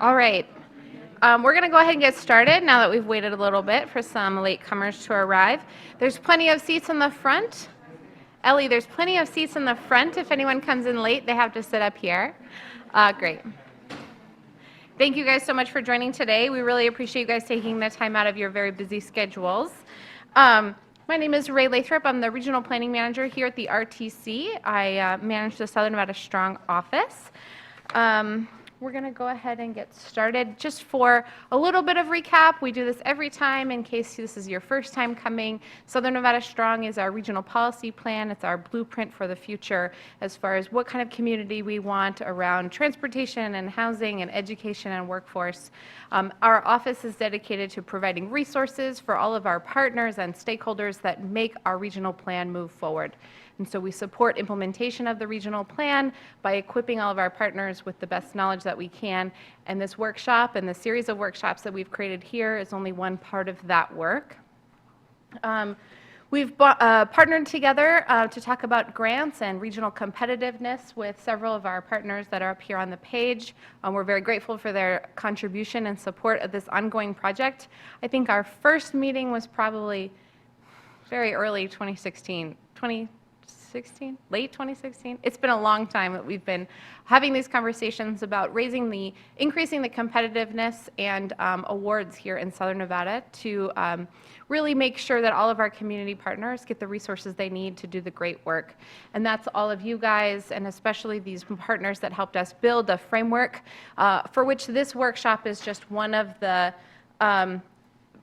All right. We're going to go ahead and get started now that we've waited a little bit for some latecomers to arrive. There's plenty of seats in the front. Ellie, there's plenty of seats in the front. If anyone comes in late, they have to sit up here. Great. Thank you guys so much for joining today. We really appreciate you guys taking the time out of your very busy schedules. My name is Ray Lathrop. I'm the Regional Planning Manager here at the RTC. I manage the Southern Nevada Strong office. We're going to go ahead and get started. Just for a little bit of recap, we do this every time in case this is your first time coming. Southern Nevada Strong is our regional policy plan. It's our blueprint for the future as far as what kind of community we want around transportation and housing and education and workforce. Our office is dedicated to providing resources for all of our partners and stakeholders that make our regional plan move forward. And so we support implementation of the regional plan by equipping all of our partners with the best knowledge that we can. And this workshop and the series of workshops that we've created here is only one part of that work. We've partnered together to talk about grants and regional competitiveness with several of our partners that are up here on the page. We're very grateful for their contribution and support of this ongoing project. I think our first meeting was probably very early 2016, late 2016. It's been a long time that we've been having these conversations about increasing the competitiveness and awards here in Southern Nevada to really make sure that all of our community partners get the resources they need to do the great work. And that's all of you guys, and especially these partners that helped us build a framework for which this workshop is just one of the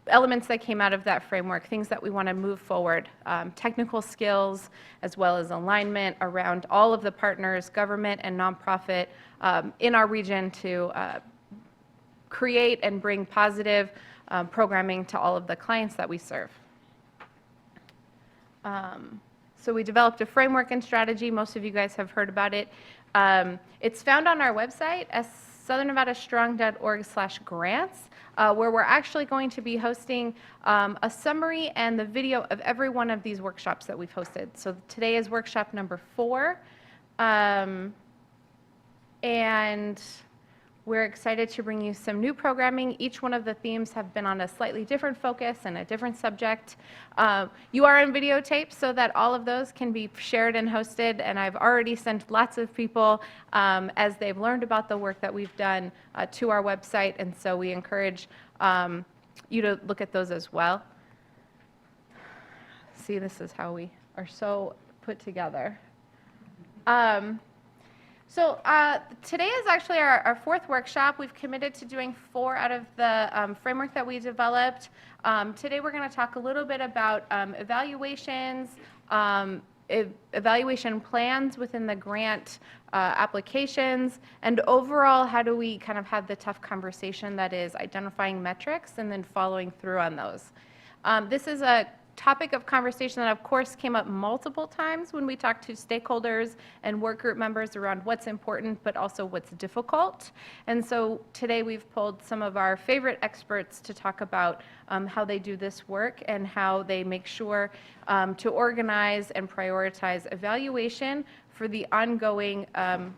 elements that came out of that framework, things that we want to move forward, technical skills, as well as alignment around all of the partners, government and nonprofit in our region to create and bring positive programming to all of the clients that we serve. So we developed a framework and strategy. Most of you guys have heard about it. It's found on our website, southernnevadastrong.org/grants. Where we're actually going to be hosting a summary and the video of every one of these workshops that we've hosted. So today is workshop number 4, and we're excited to bring you some new programming. Each one of the themes have been on a slightly different focus and a different subject. You are on videotape so that all of those can be shared and hosted, and I've already sent lots of people as they've learned about the work that we've done to our website, and so we encourage you to look at those as well. See, this is how we are so put together. So today is actually our 4th workshop. We've committed to doing 4 out of the framework that we developed. Today we're going to talk a little bit about evaluations, evaluation plans within the grant applications, and overall how do we kind of have the tough conversation that is identifying metrics and then following through on those. This is a topic of conversation that of course came up multiple times when we talked to stakeholders and work group members around what's important but also what's difficult. And so today we've pulled some of our favorite experts to talk about how they do this work and how they make sure to organize and prioritize evaluation for the ongoing kind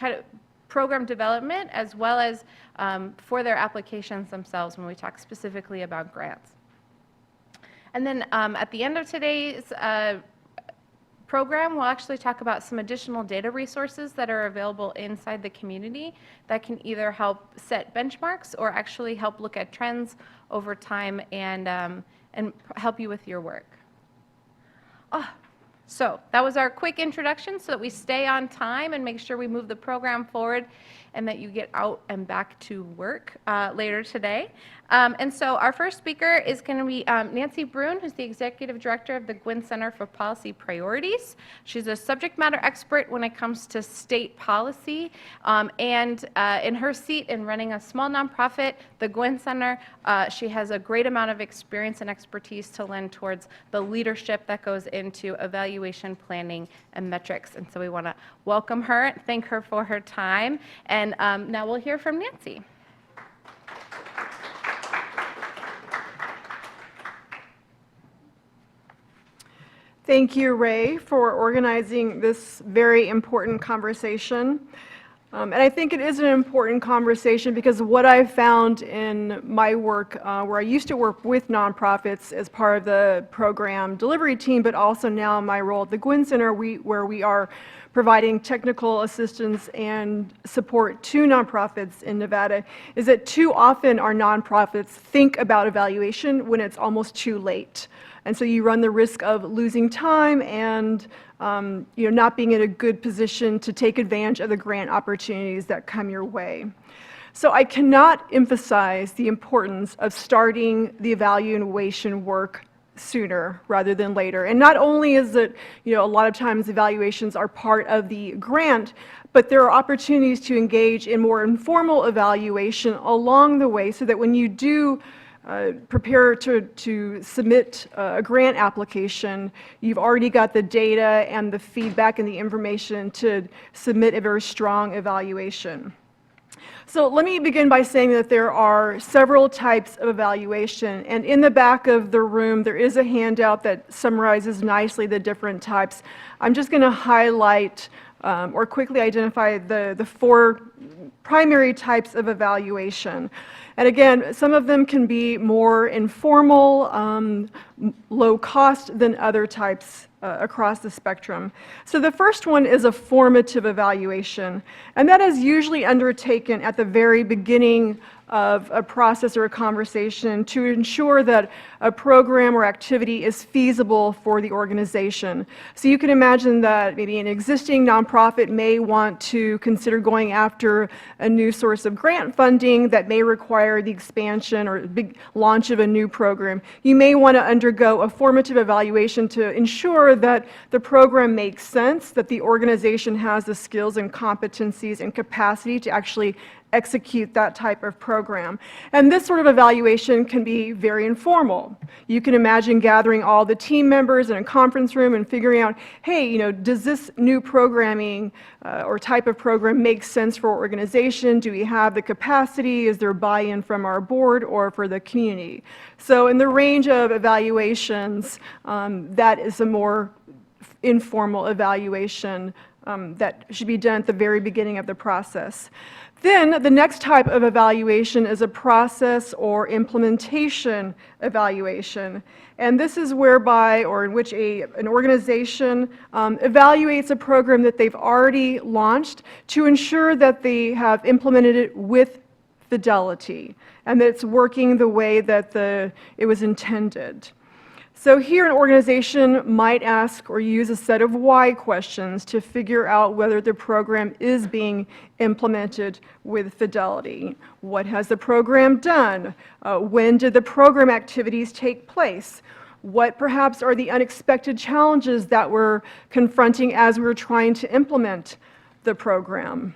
of program development as well as for their applications themselves when we talk specifically about grants. And then at the end of today's program, we'll actually talk about some additional data resources that are available inside the community that can either help set benchmarks or actually help look at trends over time and help you with your work. So that was our quick introduction so that we stay on time and make sure we move the program forward and that you get out and back to work later today. And so our first speaker is going to be Nancy Brune, who's the Executive Director of the Gwynn Center for Policy Priorities. She's a subject matter expert when it comes to state policy. And in her seat in running a small nonprofit, the Gwynn Center, she has a great amount of experience and expertise to lend towards the leadership that goes into evaluation, planning, and metrics. And so we want to welcome her and thank her for her time. And now we'll hear from Nancy. Thank you, Ray, for organizing this very important conversation. And I think it is an important conversation because what I've found in my work, where I used to work with nonprofits as part of the program delivery team, but also now in my role at the Gwynn Center, where we are providing technical assistance and support to nonprofits in Nevada, is that too often our nonprofits think about evaluation when it's almost too late. And so you run the risk of losing time and not being in a good position to take advantage of the grant opportunities that come your way. So I cannot emphasize the importance of starting the evaluation work sooner rather than later. And not only is it, a lot of times evaluations are part of the grant, but there are opportunities to engage in more informal evaluation along the way so that when you do prepare to submit a grant application, you've already got the data and the feedback and the information to submit a very strong evaluation. So let me begin by saying that there are several types of evaluation, and in the back of the room there is a handout that summarizes nicely the different types. I'm just going to highlight or quickly identify the four primary types of evaluation. And again, some of them can be more informal, low cost than other types across the spectrum. So the first one is a formative evaluation, and that is usually undertaken at the very beginning of a process or a conversation to ensure that a program or activity is feasible for the organization. So you can imagine that maybe an existing nonprofit may want to consider going after a new source of grant funding that may require the expansion or big launch of a new program. You may want to undergo a formative evaluation to ensure that the program makes sense, that the organization has the skills and competencies and capacity to actually execute that type of program. And this sort of evaluation can be very informal. You can imagine gathering all the team members in a conference room and figuring out, hey, does this new programming or type of program make sense for our organization? Do we have the capacity? Is there buy-in from our board or for the community? So in the range of evaluations, that is a more informal evaluation that should be done at the very beginning of the process. Then the next type of evaluation is a process or implementation evaluation. And this is whereby or in which an organization evaluates a program that they've already launched to ensure that they have implemented it with fidelity and that it's working the way that it was intended. So here an organization might ask or use a set of why questions to figure out whether the program is being implemented with fidelity. What has the program done? When did the program activities take place? What perhaps are the unexpected challenges that we're confronting as we're trying to implement the program?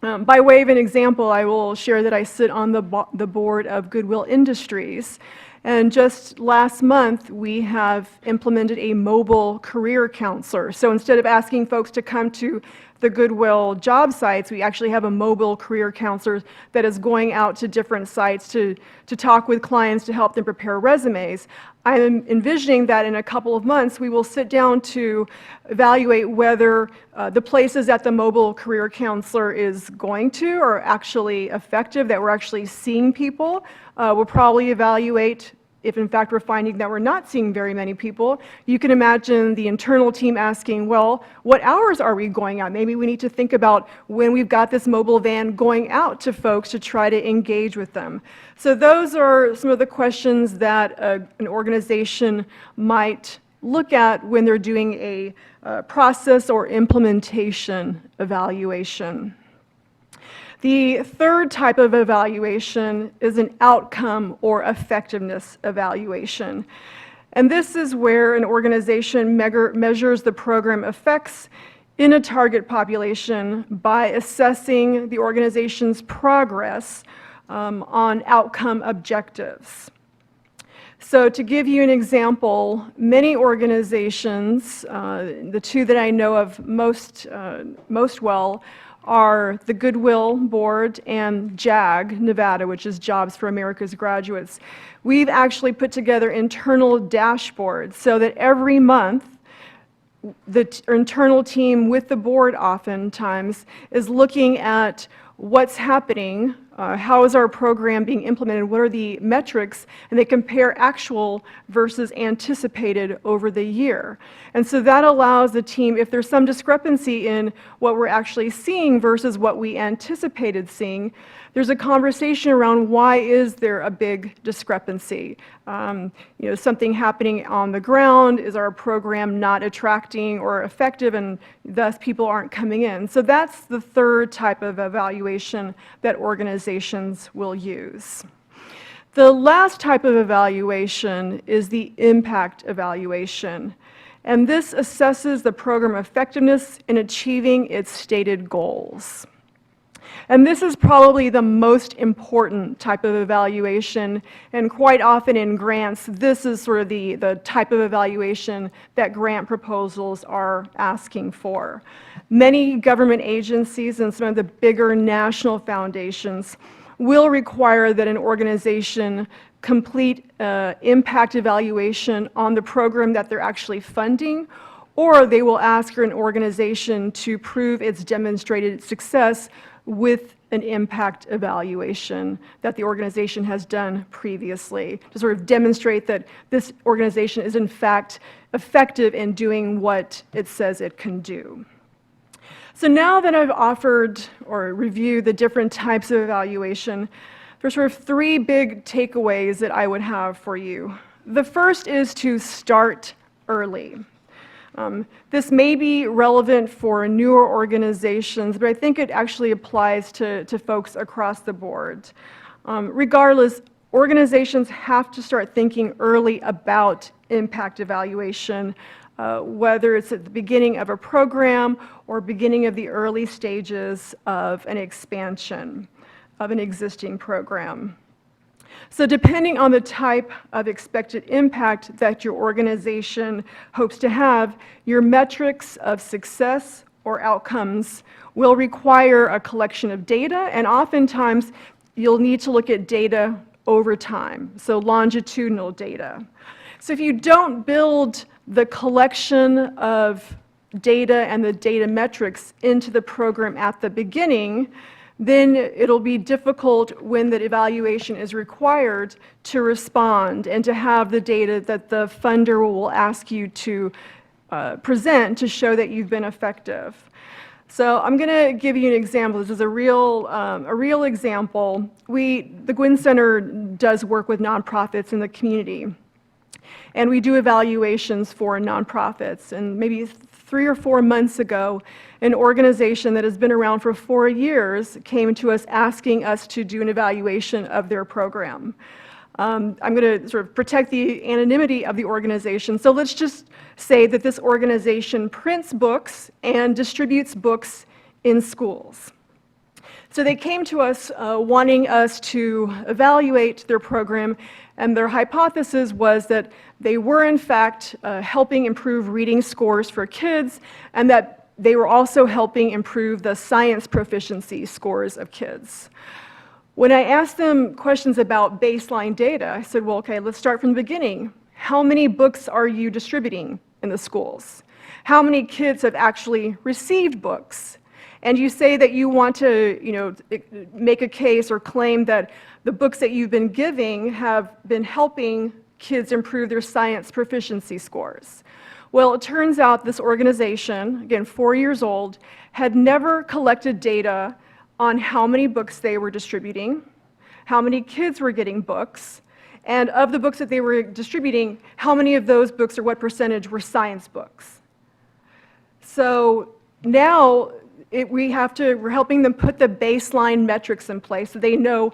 By way of an example, I will share that I sit on the board of Goodwill Industries. And just last month, we have implemented a mobile career counselor. So instead of asking folks to come to the Goodwill job sites, we actually have a mobile career counselor that is going out to different sites to talk with clients to help them prepare resumes. I'm envisioning that in a couple of months, we will sit down to evaluate whether the places that the mobile career counselor is going to are actually effective, that we're actually seeing people. We'll probably evaluate if in fact we're finding that we're not seeing very many people. You can imagine the internal team asking, well, what hours are we going out? Maybe we need to think about when we've got this mobile van going out to folks to try to engage with them. So those are some of the questions that an organization might look at when they're doing a process or implementation evaluation. The third type of evaluation is an outcome or effectiveness evaluation. And this is where an organization measures the program effects in a target population by assessing the organization's progress on outcome objectives. So to give you an example, many organizations, the two that I know of most well, are the Goodwill Board and JAG, Nevada, which is Jobs for America's Graduates. We've actually put together internal dashboards so that every month the internal team with the board oftentimes is looking at what's happening, how is our program being implemented, what are the metrics, and they compare actual versus anticipated over the year. And so that allows the team, if there's some discrepancy in what we're actually seeing versus what we anticipated seeing, there's a conversation around why is there a big discrepancy. Something happening on the ground, is our program not attracting or effective, and thus people aren't coming in. So that's the third type of evaluation that organizations will use. The last type of evaluation is the impact evaluation. And this assesses the program effectiveness in achieving its stated goals. And this is probably the most important type of evaluation, and quite often in grants, this is sort of the type of evaluation that grant proposals are asking for. Many government agencies and some of the bigger national foundations will require that an organization complete impact evaluation on the program that they're actually funding, or they will ask an organization to prove its demonstrated success with an impact evaluation that the organization has done previously to sort of demonstrate that this organization is in fact effective in doing what it says it can do. So now that I've offered or reviewed the different types of evaluation, there's sort of three big takeaways that I would have for you. The first is to start early. This may be relevant for newer organizations, but I think it actually applies to folks across the board. Regardless, organizations have to start thinking early about impact evaluation, whether it's at the beginning of a program or beginning of the early stages of an expansion of an existing program. So depending on the type of expected impact that your organization hopes to have, your metrics of success or outcomes will require a collection of data, and oftentimes you'll need to look at data over time, so longitudinal data. So if you don't build the collection of data and the data metrics into the program at the beginning, then it'll be difficult when the evaluation is required to respond and to have the data that the funder will ask you to present to show that you've been effective. So I'm going to give you an example. This is a real example. The Gwynn Center does work with nonprofits in the community, and we do evaluations for nonprofits. And maybe 3 or 4 months ago, an organization that has been around for 4 years came to us asking us to do an evaluation of their program. I'm going to sort of protect the anonymity of the organization. So let's just say that this organization prints books and distributes books in schools. So they came to us wanting us to evaluate their program, and their hypothesis was that they were in fact helping improve reading scores for kids, and that they were also helping improve the science proficiency scores of kids. When I asked them questions about baseline data, I said, well, okay, let's start from the beginning. How many books are you distributing in the schools? How many kids have actually received books? And you say that you want to, make a case or claim that the books that you've been giving have been helping kids improve their science proficiency scores. Well, it turns out this organization, again, 4 years old, had never collected data on how many books they were distributing, how many kids were getting books, and of the books that they were distributing, how many of those books or what percentage were science books. So now we're helping them put the baseline metrics in place so they know,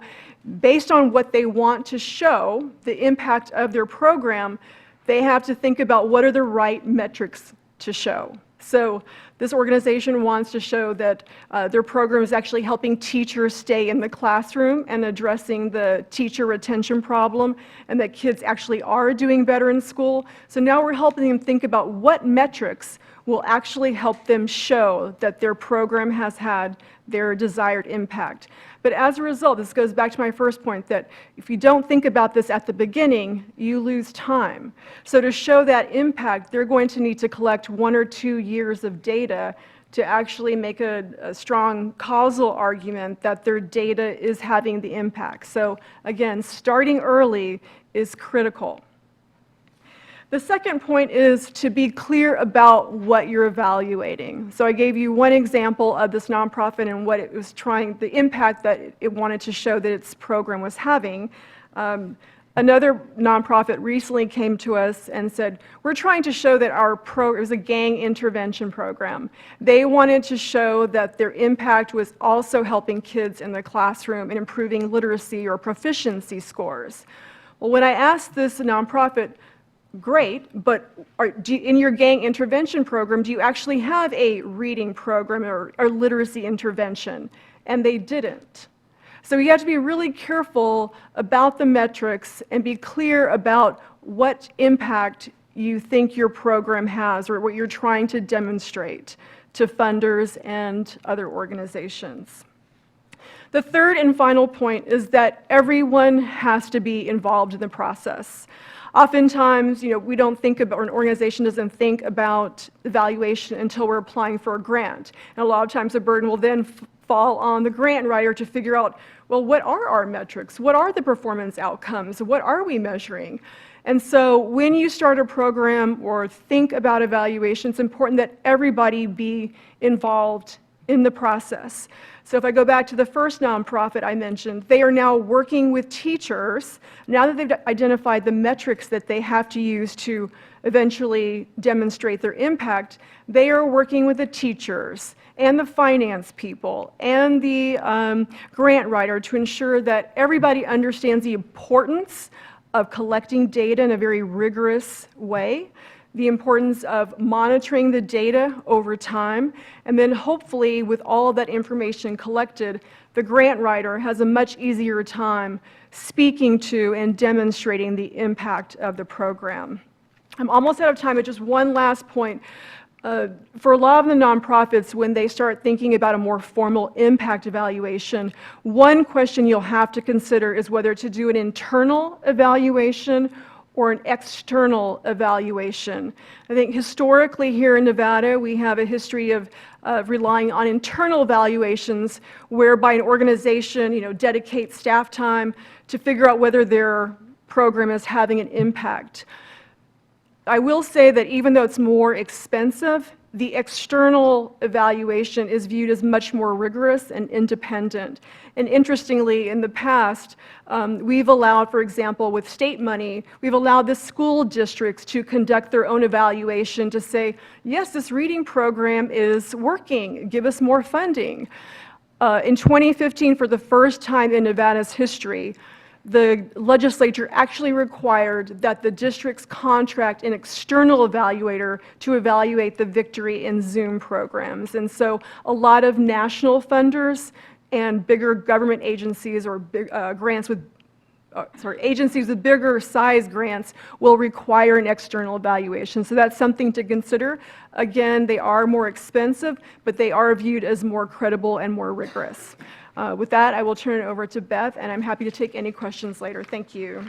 based on what they want to show, the impact of their program, they have to think about what are the right metrics to show. So This organization wants to show that their program is actually helping teachers stay in the classroom and addressing the teacher retention problem, and that kids actually are doing better in school. So now we're helping them think about what metrics will actually help them show that their program has had their desired impact. But as a result, this goes back to my first point, that if you don't think about this at the beginning, you lose time. So to show that impact, they're going to need to collect 1 or 2 years of data to actually make a strong causal argument that their data is having the impact. So again, starting early is critical. The second point is to be clear about what you're evaluating. So I gave you one example of this nonprofit and what it was trying, the impact that it wanted to show that its program was having. Another nonprofit recently came to us and said, we're trying to show that it was a gang intervention program. They wanted to show that their impact was also helping kids in the classroom and improving literacy or proficiency scores. Well, when I asked this nonprofit, great, but in your gang intervention program, do you actually have a reading program or literacy intervention? And they didn't. So you have to be really careful about the metrics and be clear about what impact you think your program has or what you're trying to demonstrate to funders and other organizations. The third and final point is that everyone has to be involved in the process. Oftentimes, we don't think about, or an organization doesn't think about evaluation until we're applying for a grant. And a lot of times the burden will then fall on the grant writer to figure out, well, what are our metrics? What are the performance outcomes? What are we measuring? And so when you start a program or think about evaluation, it's important that everybody be involved in the process. So if I go back to the first nonprofit I mentioned, they are now working with teachers. Now that they've identified the metrics that they have to use to eventually demonstrate their impact, they are working with the teachers and the finance people and the grant writer to ensure that everybody understands the importance of collecting data in a very rigorous way, the importance of monitoring the data over time, and then hopefully with all of that information collected, the grant writer has a much easier time speaking to and demonstrating the impact of the program. I'm almost out of time, but just one last point. For a lot of the nonprofits, when they start thinking about a more formal impact evaluation, one question you'll have to consider is whether to do an internal evaluation or an external evaluation. I think historically here in Nevada, we have a history of relying on internal evaluations whereby an organization dedicates staff time to figure out whether their program is having an impact. I will say that even though it's more expensive, the external evaluation is viewed as much more rigorous and independent. And interestingly, in the past, we've allowed, for example, with state money, we've allowed the school districts to conduct their own evaluation to say, yes, this reading program is working, give us more funding. In 2015, for the first time in Nevada's history, the legislature actually required that the districts contract an external evaluator to evaluate the Victory and Zoom programs. And so a lot of national funders and bigger government agencies or agencies with bigger size grants will require an external evaluation. So that's something to consider. Again, they are more expensive, but they are viewed as more credible and more rigorous. With that, I will turn it over to Beth, and I'm happy to take any questions later. Thank you.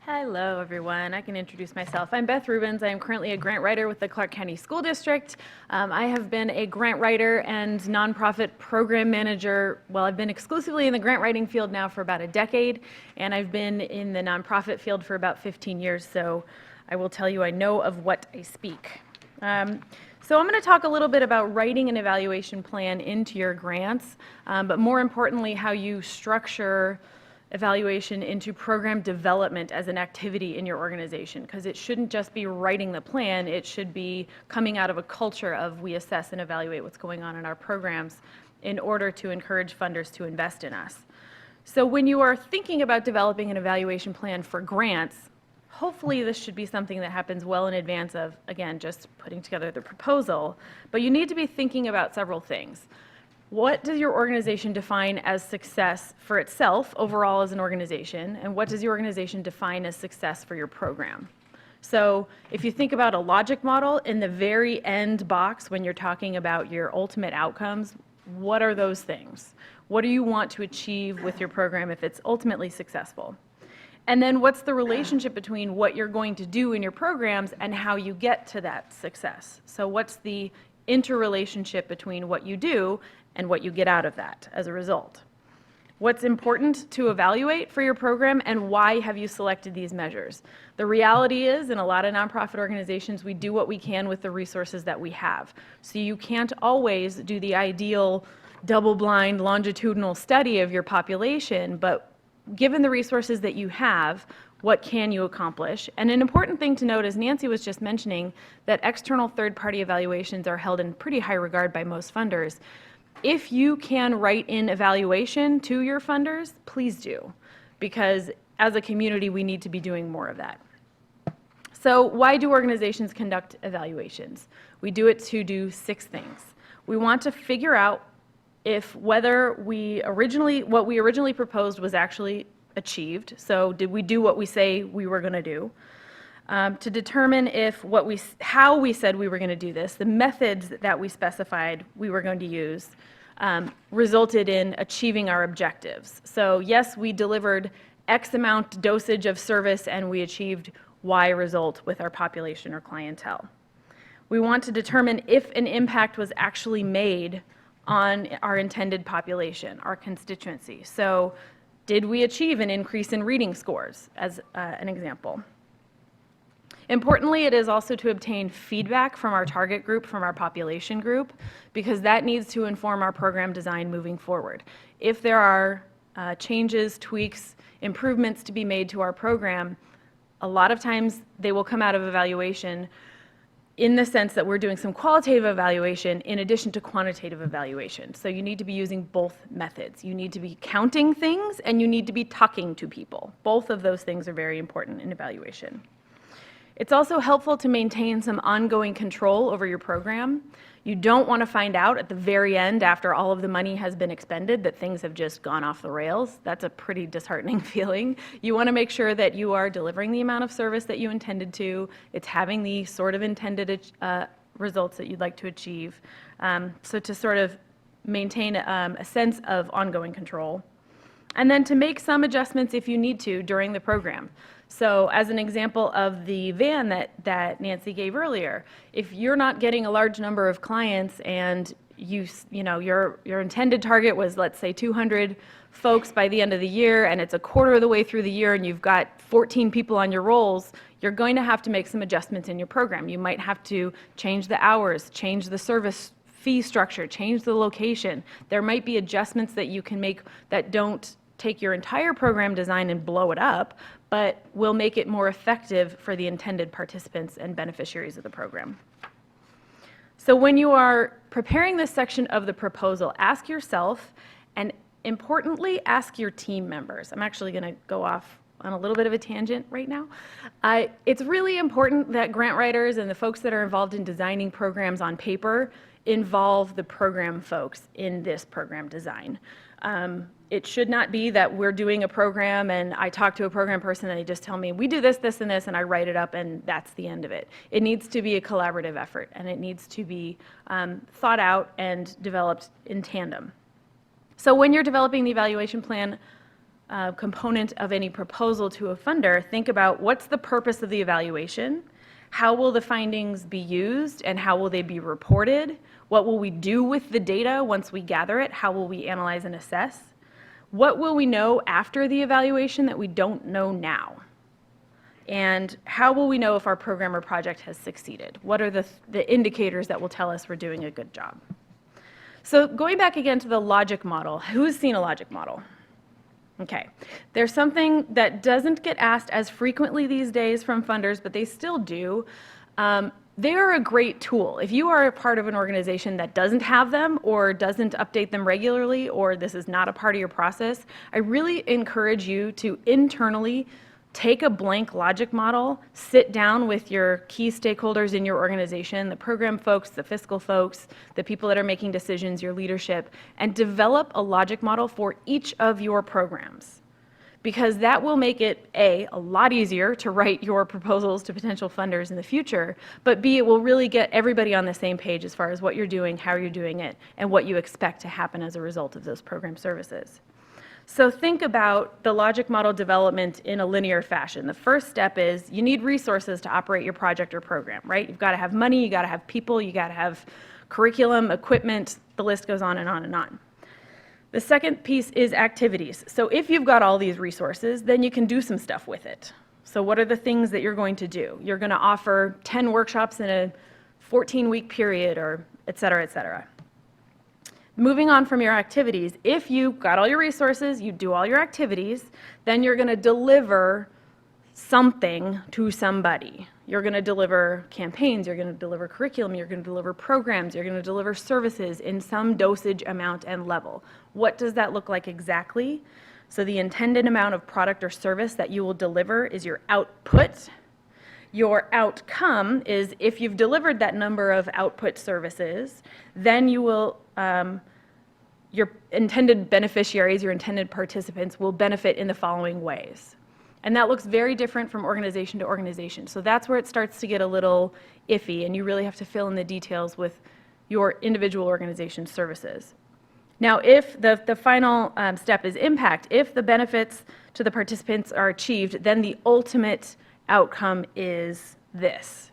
Hello, everyone. I can introduce myself. I'm Beth Rubens. I am currently a grant writer with the Clark County School District. I have been a grant writer and nonprofit program manager. Well, I've been exclusively in the grant writing field now for about a decade, and I've been in the nonprofit field for about 15 years, so I will tell you I know of what I speak. So I'm going to talk a little bit about writing an evaluation plan into your grants, but more importantly, how you structure evaluation into program development as an activity in your organization, because it shouldn't just be writing the plan, it should be coming out of a culture of we assess and evaluate what's going on in our programs in order to encourage funders to invest in us. So when you are thinking about developing an evaluation plan for grants, hopefully this should be something that happens well in advance of, again, just putting together the proposal, but you need to be thinking about several things. What does your organization define as success for itself overall as an organization, and what does your organization define as success for your program? So if you think about a logic model, in the very end box when you're talking about your ultimate outcomes, what are those things? What do you want to achieve with your program if it's ultimately successful? And then what's the relationship between what you're going to do in your programs and how you get to that success? So what's the interrelationship between what you do and what you get out of that as a result? What's important to evaluate for your program, and why have you selected these measures? The reality is, in a lot of nonprofit organizations, we do what we can with the resources that we have. So you can't always do the ideal double-blind longitudinal study of your population, but given the resources that you have, what can you accomplish? And an important thing to note, as Nancy was just mentioning, that external third-party evaluations are held in pretty high regard by most funders. If you can write in evaluation to your funders, please do, because as a community, we need to be doing more of that. So why do organizations conduct evaluations? We do it to do 6 things. We want to figure out if whether what we originally proposed was actually achieved. So did we do what we say we were going to do? To determine if how we said we were going to do this, the methods that we specified we were going to use, resulted in achieving our objectives. So yes, we delivered X amount dosage of service and we achieved Y result with our population or clientele. We want to determine if an impact was actually made on our intended population, our constituency. So did we achieve an increase in reading scores, as an example? Importantly, it is also to obtain feedback from our target group, from our population group, because that needs to inform our program design moving forward. If there are changes, tweaks, improvements to be made to our program, a lot of times they will come out of evaluation in the sense that we're doing some qualitative evaluation in addition to quantitative evaluation. So you need to be using both methods. You need to be counting things and you need to be talking to people. Both of those things are very important in evaluation. It's also helpful to maintain some ongoing control over your program. You don't want to find out at the very end, after all of the money has been expended, that things have just gone off the rails. That's a pretty disheartening feeling. You want to make sure that you are delivering the amount of service that you intended to. It's having the sort of intended results that you'd like to achieve. So to sort of maintain a sense of ongoing control. And then to make some adjustments if you need to during the program. So as an example of the van that Nancy gave earlier, if you're not getting a large number of clients and your intended target was, let's say, 200 folks by the end of the year, and it's a quarter of the way through the year and you've got 14 people on your rolls, you're going to have to make some adjustments in your program. You might have to change the hours, change the service fee structure, change the location. There might be adjustments that you can make that don't take your entire program design and blow it up, but will make it more effective for the intended participants and beneficiaries of the program. So when you are preparing this section of the proposal, ask yourself, and importantly, ask your team members. I'm actually going to go off on a little bit of a tangent right now. It's really important that grant writers and the folks that are involved in designing programs on paper involve the program folks in this program design. It should not be that we're doing a program and I talk to a program person and they just tell me, we do this, this, and this, and I write it up and that's the end of it. It needs to be a collaborative effort and it needs to be thought out and developed in tandem. So when you're developing the evaluation plan component of any proposal to a funder, think about what's the purpose of the evaluation, how will the findings be used, and how will they be reported? What will we do with the data once we gather it? How will we analyze and assess? What will we know after the evaluation that we don't know now? And how will we know if our program or project has succeeded? What are the indicators that will tell us we're doing a good job? So going back again to the logic model, who's seen a logic model? Okay, there's something that doesn't get asked as frequently these days from funders, but they still do. they are a great tool. If you are a part of an organization that doesn't have them or doesn't update them regularly, or this is not a part of your process, I really encourage you to internally take a blank logic model, sit down with your key stakeholders in your organization, the program folks, the fiscal folks, the people that are making decisions, your leadership, and develop a logic model for each of your programs. Because that will make it, A, a lot easier to write your proposals to potential funders in the future, but B, it will really get everybody on the same page as far as what you're doing, how you're doing it, and what you expect to happen as a result of those program services. So think about the logic model development in a linear fashion. The first step is you need resources to operate your project or program, right? You've got to have money, you got to have people, you got to have curriculum, equipment, the list goes on and on and on. The second piece is activities. So if you've got all these resources, then you can do some stuff with it. So what are the things that you're going to do? You're going to offer 10 workshops in a 14-week period, or et cetera, et cetera. Moving on from your activities, if you've got all your resources, you do all your activities, then you're going to deliver something to somebody. You're going to deliver campaigns, you're going to deliver curriculum, you're going to deliver programs, you're going to deliver services in some dosage amount and level. What does that look like exactly? So the intended amount of product or service that you will deliver is your output. Your outcome is, if you've delivered that number of output services, then you will, your intended beneficiaries, your intended participants will benefit in the following ways. And that looks very different from organization to organization. So that's where it starts to get a little iffy, and you really have to fill in the details with your individual organization services. Now, if the final step is impact, if the benefits to the participants are achieved, then the ultimate outcome is this.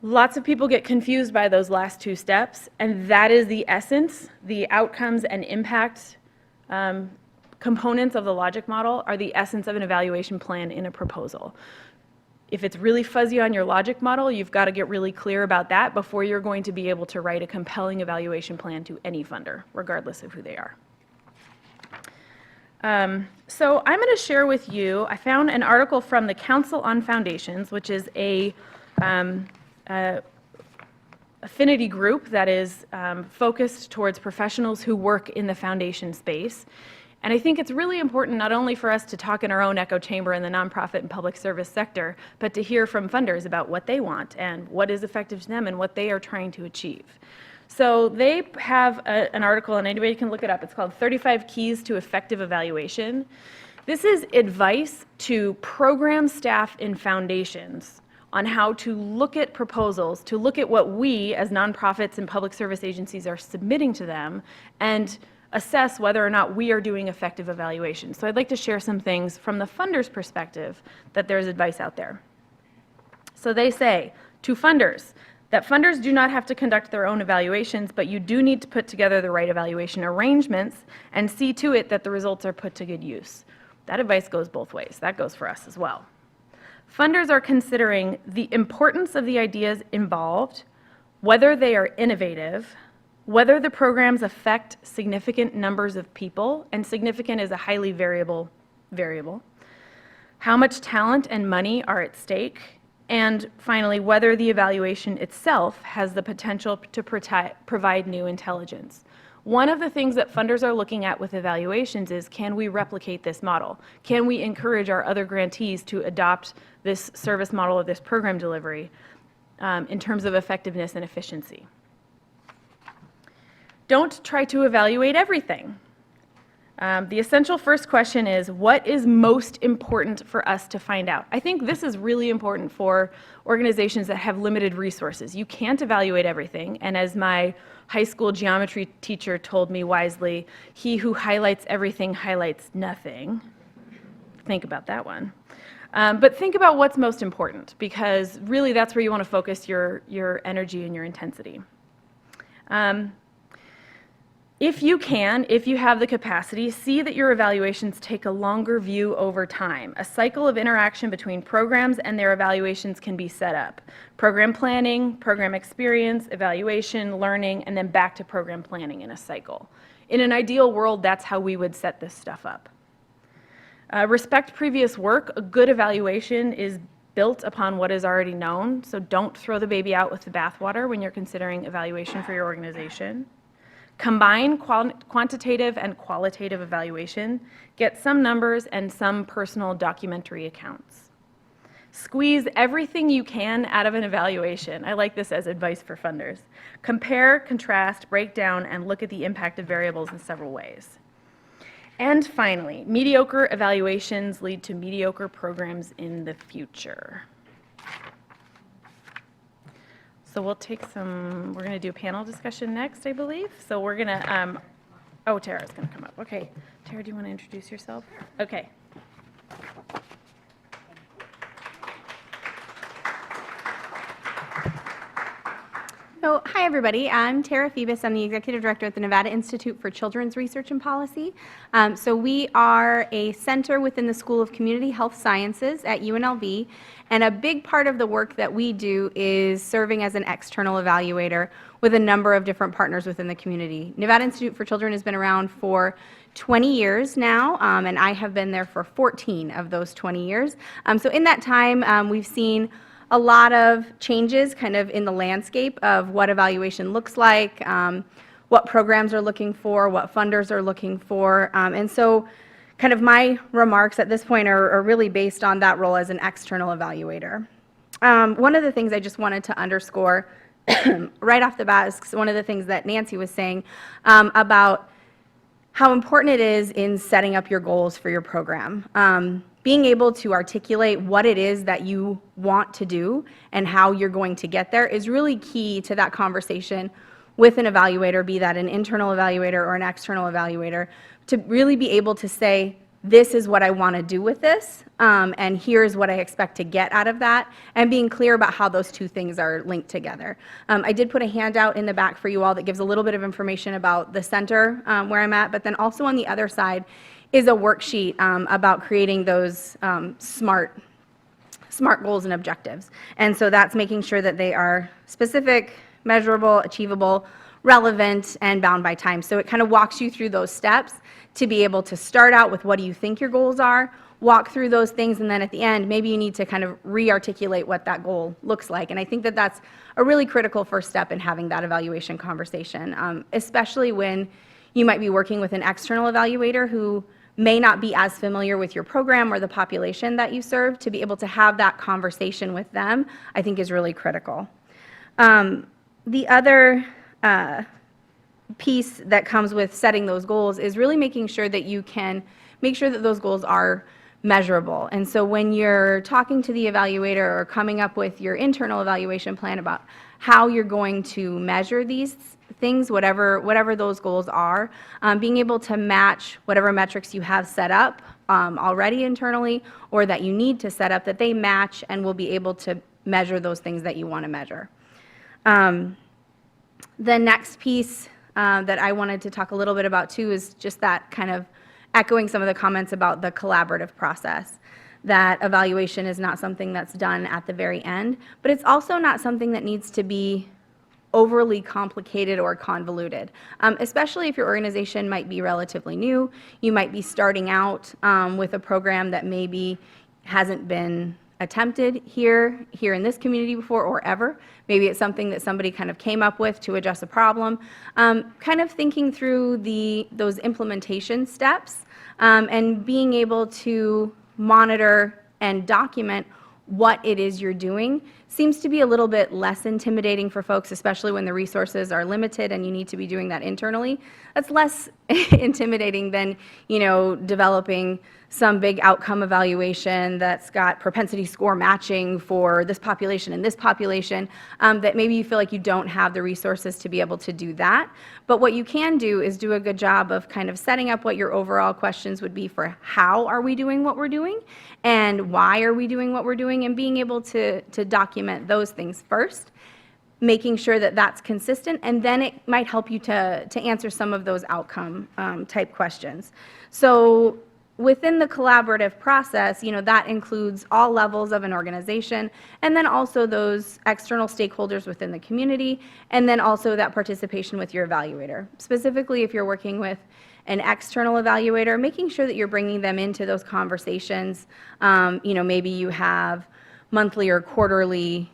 Lots of people get confused by those last two steps, and that is the essence. The outcomes and impact components of the logic model are the essence of an evaluation plan in a proposal. If it's really fuzzy on your logic model, you've got to get really clear about that before you're going to be able to write a compelling evaluation plan to any funder, regardless of who they are. So I'm going to share with you, I found an article from the Council on Foundations, which is a affinity group that is focused towards professionals who work in the foundation space. And I think it's really important not only for us to talk in our own echo chamber in the nonprofit and public service sector, but to hear from funders about what they want and what is effective to them and what they are trying to achieve. So they have an article, and anybody can look it up. It's called 35 Keys to Effective Evaluation. This is advice to program staff in foundations on how to look at proposals, to look at what we as nonprofits and public service agencies are submitting to them, and assess whether or not we are doing effective evaluation. So I'd like to share some things from the funder's perspective that there's advice out there. So they say to funders that funders do not have to conduct their own evaluations, but you do need to put together the right evaluation arrangements and see to it that the results are put to good use. That advice goes both ways. That goes for us as well. Funders are considering the importance of the ideas involved, whether they are innovative, whether the programs affect significant numbers of people, and significant is a highly variable, how much talent and money are at stake, and finally, whether the evaluation itself has the potential to provide new intelligence. One of the things that funders are looking at with evaluations is, can we replicate this model? Can we encourage our other grantees to adopt this service model or this program delivery in terms of effectiveness and efficiency? Don't try to evaluate everything. The essential first question is, what is most important for us to find out? I think this is really important for organizations that have limited resources. You can't evaluate everything, and as my high school geometry teacher told me wisely, he who highlights everything highlights nothing. Think about that one. But think about what's most important, because really that's where you want to focus your energy and your intensity. If you can, if you have the capacity, see that your evaluations take a longer view over time. A cycle of interaction between programs and their evaluations can be set up. Program planning, program experience, evaluation, learning, and then back to program planning in a cycle. In an ideal world, that's how we would set this stuff up. Respect previous work. A good evaluation is built upon what is already known, so don't throw the baby out with the bathwater when you're considering evaluation for your organization. Combine quantitative and qualitative evaluation, get some numbers and some personal documentary accounts. Squeeze everything you can out of an evaluation. I like this as advice for funders. Compare, contrast, break down, and look at the impact of variables in several ways. And finally, mediocre evaluations lead to mediocre programs in the future. So we'll take some, we're going to do a panel discussion next, I believe. So we're going to, oh, Tara's going to come up. Okay. Tara, do you want to introduce yourself? Okay. So, hi everybody, I'm Tara Phoebus. I'm the Executive Director at the Nevada Institute for Children's Research and Policy. So we are a center within the School of Community Health Sciences at UNLV, and a big part of the work that we do is serving as an external evaluator with a number of different partners within the community. Nevada Institute for Children has been around for 20 years now, and I have been there for 14 of those 20 years. So in that time, we've seen a lot of changes kind of in the landscape of what evaluation looks like, what programs are looking for, what funders are looking for. And so kind of my remarks at this point are really based on that role as an external evaluator. One of the things I just wanted to underscore right off the bat is one of the things that Nancy was saying about how important it is in setting up your goals for your program. Being able to articulate what it is that you want to do and how you're going to get there is really key to that conversation with an evaluator, be that an internal evaluator or an external evaluator, to really be able to say, this is what I want to do with this, and here's what I expect to get out of that, and being clear about how those two things are linked together. I did put a handout in the back for you all that gives a little bit of information about the center where I'm at, but then also on the other side is a worksheet about creating those SMART goals and objectives. And so that's making sure that they are specific, measurable, achievable, relevant, and bound by time. So it kind of walks you through those steps to be able to start out with what do you think your goals are, walk through those things, and then at the end, maybe you need to kind of re-articulate what that goal looks like. And I think that that's a really critical first step in having that evaluation conversation, especially when you might be working with an external evaluator who may not be as familiar with your program or the population that you serve. To be able to have that conversation with them, I think is really critical. The other piece that comes with setting those goals is really making sure that you can make sure that those goals are measurable. And so when you're talking to the evaluator or coming up with your internal evaluation plan about how you're going to measure these things, whatever those goals are, being able to match whatever metrics you have set up already internally or that you need to set up, that they match and will be able to measure those things that you want to measure. The next piece that I wanted to talk a little bit about too is just that kind of echoing some of the comments about the collaborative process. That evaluation is not something that's done at the very end, but it's also not something that needs to be overly complicated or convoluted, especially if your organization might be relatively new. You might be starting out with a program that maybe hasn't been attempted here in this community before or ever. Maybe it's something that somebody kind of came up with to address a problem. Kind of thinking through those implementation steps and being able to monitor and document what it is you're doing seems to be a little bit less intimidating for folks, especially when the resources are limited and you need to be doing that internally. That's less intimidating than, developing some big outcome evaluation that's got propensity score matching for this population and this population, that maybe you feel like you don't have the resources to be able to do that. But what you can do is do a good job of kind of setting up what your overall questions would be for how are we doing what we're doing and why are we doing what we're doing, and being able to document those things first, making sure that that's consistent, and then it might help you to answer some of those outcome type questions. So within the collaborative process, that includes all levels of an organization, and then also those external stakeholders within the community, and then also that participation with your evaluator. Specifically, if you're working with an external evaluator, making sure that you're bringing them into those conversations. Maybe you have monthly or quarterly,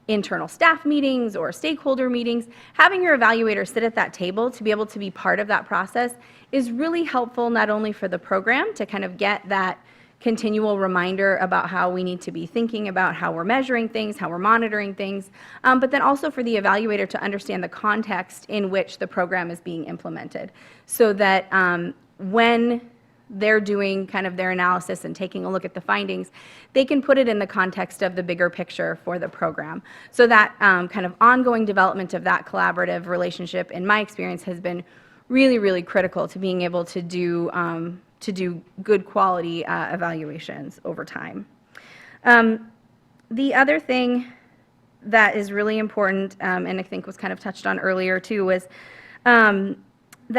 internal staff meetings or stakeholder meetings, having your evaluator sit at that table to be able to be part of that process is really helpful, not only for the program to kind of get that continual reminder about how we need to be thinking about how we're measuring things, how we're monitoring things, but then also for the evaluator to understand the context in which the program is being implemented, so that when they're doing kind of their analysis and taking a look at the findings, they can put it in the context of the bigger picture for the program. So that kind of ongoing development of that collaborative relationship, in my experience, has been really, really critical to being able to do good quality evaluations over time. The other thing that is really important, and I think was kind of touched on earlier too, was that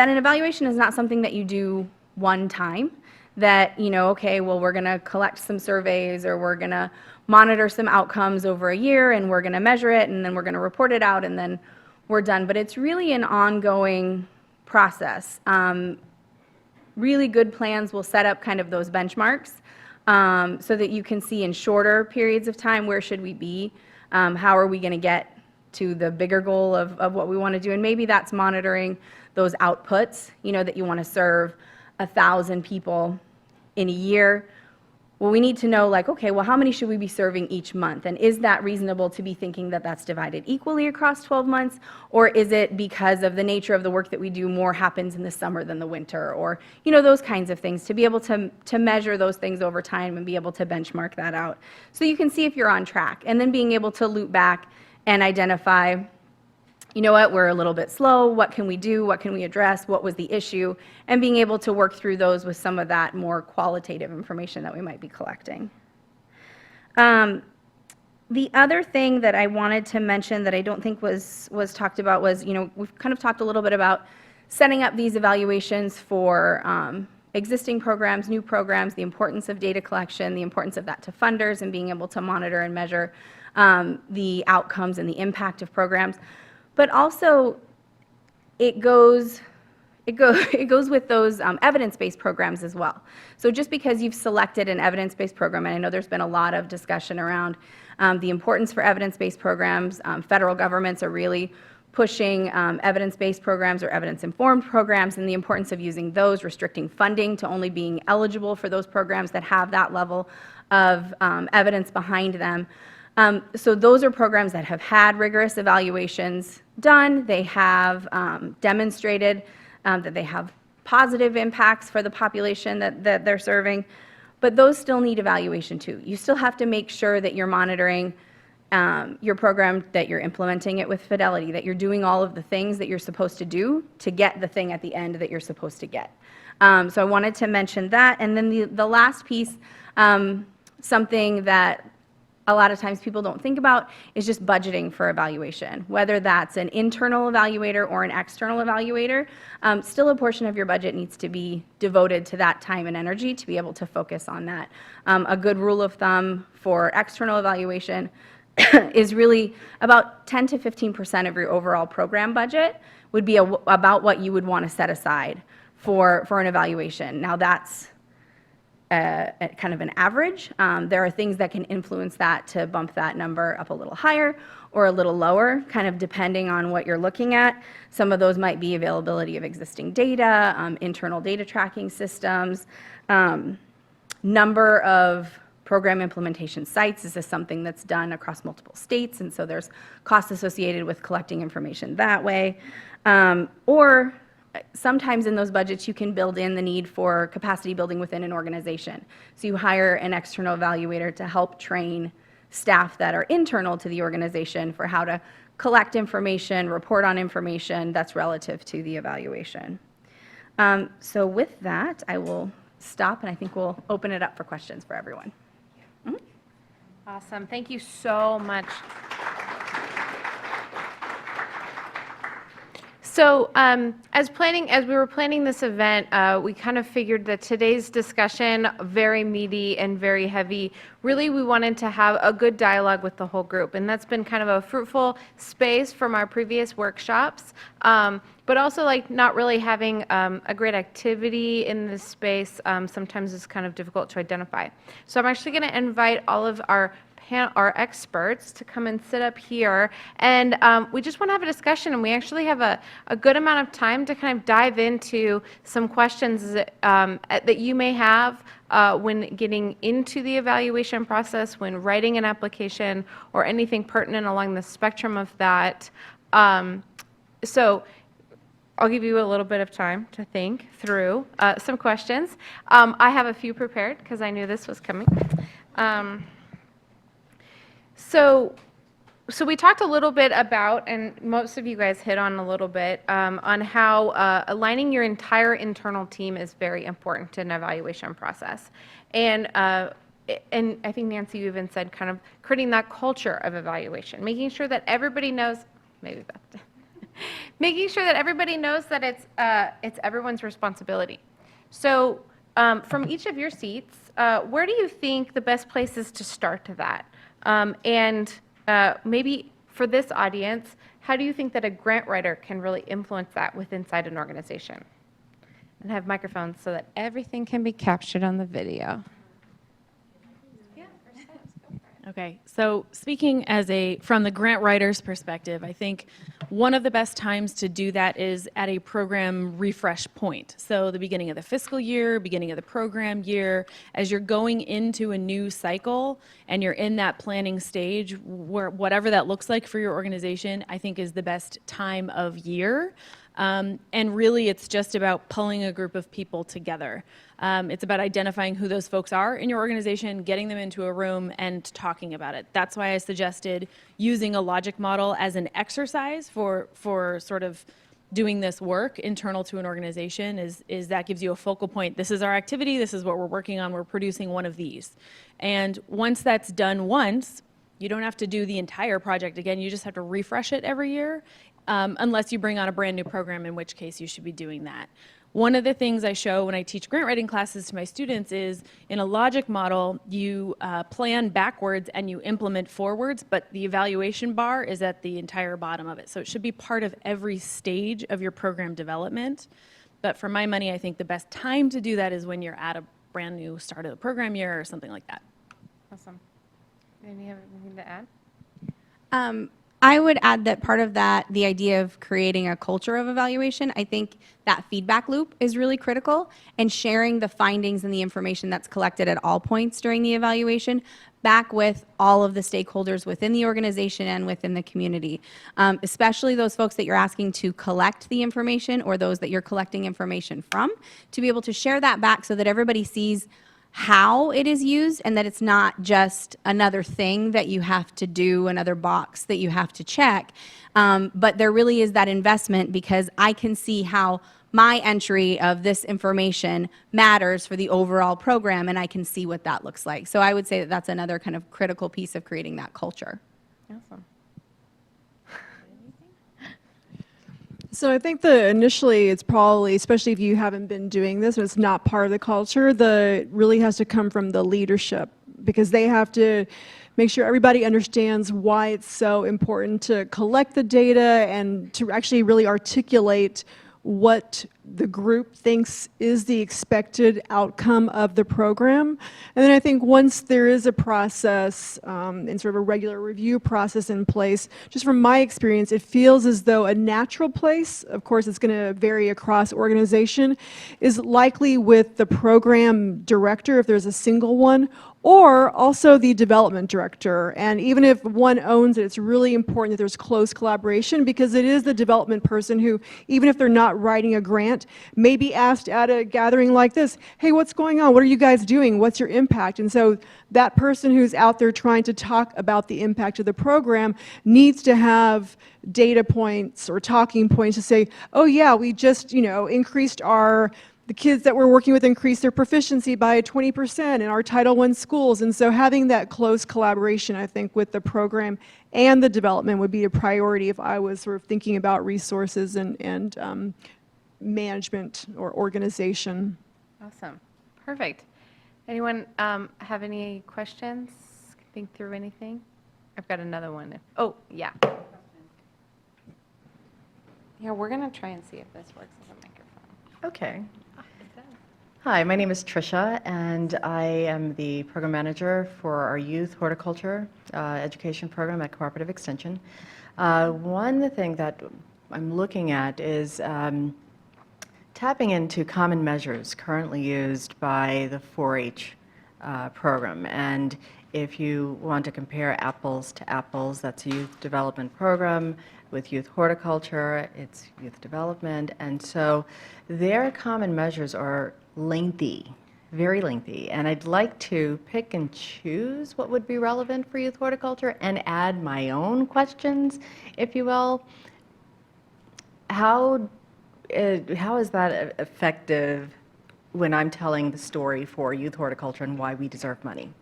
an evaluation is not something that you do one time, that, okay, well, we're going to collect some surveys, or we're going to monitor some outcomes over a year, and we're going to measure it, and then we're going to report it out, and then we're done. But it's really an ongoing process. Really good plans will set up kind of those benchmarks so that you can see in shorter periods of time, where should we be? How are we going to get to the bigger goal of what we want to do? And maybe that's monitoring those outputs, that you want to serve 1,000 people in a year. Well, we need to know, okay, well, how many should we be serving each month? And is that reasonable to be thinking that that's divided equally across 12 months? Or is it, because of the nature of the work that we do, more happens in the summer than the winter? Or, those kinds of things, to be able to measure those things over time and be able to benchmark that out. So you can see if you're on track. And then being able to loop back and identify, what, we're a little bit slow, what can we do, what can we address, what was the issue, and being able to work through those with some of that more qualitative information that we might be collecting. The other thing that I wanted to mention that I don't think was talked about was, we've kind of talked a little bit about setting up these evaluations for existing programs, new programs, the importance of data collection, the importance of that to funders, and being able to monitor and measure the outcomes and the impact of programs. But also, it goes with those evidence-based programs as well. So just because you've selected an evidence-based program, and I know there's been a lot of discussion around the importance for evidence-based programs, federal governments are really pushing evidence-based programs or evidence-informed programs, and the importance of using those, restricting funding to only being eligible for those programs that have that level of evidence behind them. So those are programs that have had rigorous evaluations done. They have demonstrated that they have positive impacts for the population that they're serving, but those still need evaluation too. You still have to make sure that you're monitoring your program, that you're implementing it with fidelity, that you're doing all of the things that you're supposed to do to get the thing at the end that you're supposed to get. So I wanted to mention that. And then the last piece, something that a lot of times people don't think about, is just budgeting for evaluation. Whether that's an internal evaluator or an external evaluator, still a portion of your budget needs to be devoted to that time and energy to be able to focus on that. A good rule of thumb for external evaluation is really about 10 to 15% of your overall program budget would be about what you would want to set aside for an evaluation. Now that's kind of an average. There are things that can influence that to bump that number up a little higher or a little lower, kind of depending on what you're looking at. Some of those might be availability of existing data, internal data tracking systems, number of program implementation sites. This is something that's done across multiple states, and so there's costs associated with collecting information that way. Or sometimes in those budgets, you can build in the need for capacity building within an organization. So you hire an external evaluator to help train staff that are internal to the organization for how to collect information, report on information that's relative to the evaluation. So with that, I will stop, and I think we'll open it up for questions for everyone. Awesome. Thank you so much. So as we were planning this event, we kind of figured that today's discussion, very meaty and very heavy, really we wanted to have a good dialogue with the whole group. And that's been kind of a fruitful space from our previous workshops. But also like not really having a great activity in this space sometimes is kind of difficult to identify. So I'm actually going to invite all of our experts to come and sit up here, and we just want to have a discussion, and we actually have a good amount of time to kind of dive into some questions that you may have when getting into the evaluation process, when writing an application, or anything pertinent along the spectrum of that. So I'll give you a little bit of time to think through some questions. I have a few prepared because I knew this was coming. So we talked a little bit about, and most of you guys hit on a little bit, on how aligning your entire internal team is very important in an evaluation process. And I think Nancy, you even said kind of creating that culture of evaluation, making sure that everybody knows, maybe Beth, making sure that everybody knows that it's everyone's responsibility. So from each of your seats, where do you think the best place is to start to that? And maybe for this audience, how do you think that a grant writer can really influence that inside an organization? And have microphones so that everything can be captured on the video. Okay, so speaking from the grant writer's perspective, I think one of the best times to do that is at a program refresh point. So the beginning of the fiscal year, beginning of the program year, as you're going into a new cycle and you're in that planning stage, where whatever that looks like for your organization, I think is the best time of year. And really, it's just about pulling a group of people together. It's about identifying who those folks are in your organization, getting them into a room, and talking about it. That's why I suggested using a logic model as an exercise for sort of doing this work internal to an organization, is that gives you a focal point. This is our activity. This is what we're working on. We're producing one of these. And once that's done once, you don't have to do the entire project again. You just have to refresh it every year. Unless you bring on a brand new program, in which case you should be doing that. One of the things I show when I teach grant writing classes to my students is in a logic model, you plan backwards and you implement forwards, but the evaluation bar is at the entire bottom of it. So it should be part of every stage of your program development. But for my money, I think the best time to do that is when you're at a brand new start of the program year or something like that. Awesome. Maybe you have anything to add? I would add that part of that, the idea of creating a culture of evaluation, I think that feedback loop is really critical, and sharing the findings and the information that's collected at all points during the evaluation back with all of the stakeholders within the organization and within the community, especially those folks that you're asking to collect the information or those that you're collecting information from, to be able to share that back so that everybody sees how it is used and that it's not just another thing that you have to do, another box that you have to check, but there really is that investment, because I can see how my entry of this information matters for the overall program, and I can see what that looks like. So I would say that that's another kind of critical piece of creating that culture. Awesome. So I think that initially it's probably, especially if you haven't been doing this and it's not part of the culture, it really has to come from the leadership, because they have to make sure everybody understands why it's so important to collect the data and to actually really articulate what the group thinks is the expected outcome of the program. And then I think once there is a process and sort of a regular review process in place, just from my experience, it feels as though a natural place, of course it's going to vary across organization, is likely with the program director, if there's a single one, or also the development director. And even if one owns it, it's really important that there's close collaboration, because it is the development person who, even if they're not writing a grant, may be asked at a gathering like this, hey, what's going on? What are you guys doing? What's your impact? And so that person who's out there trying to talk about the impact of the program needs to have data points or talking points to say, oh yeah, we just, increased our the kids that we're working with increase their proficiency by 20% in our Title I schools. And so having that close collaboration, I think, with the program and the development would be a priority if I was sort of thinking about resources and management or organization. Awesome. Perfect. Anyone have any questions? Think through anything? I've got another one. Oh, yeah. Yeah, we're going to try and see if this works as a microphone. Okay. Hi, my name is Trisha, and I am the program manager for our youth horticulture education program at Cooperative Extension. One thing that I'm looking at is tapping into common measures currently used by the 4-H program. And if you want to compare apples to apples, that's a youth development program. With youth horticulture, it's youth development. And so their common measures are lengthy, very lengthy. And I'd like to pick and choose what would be relevant for youth horticulture and add my own questions, if you will. How is that effective when I'm telling the story for youth horticulture and why we deserve money?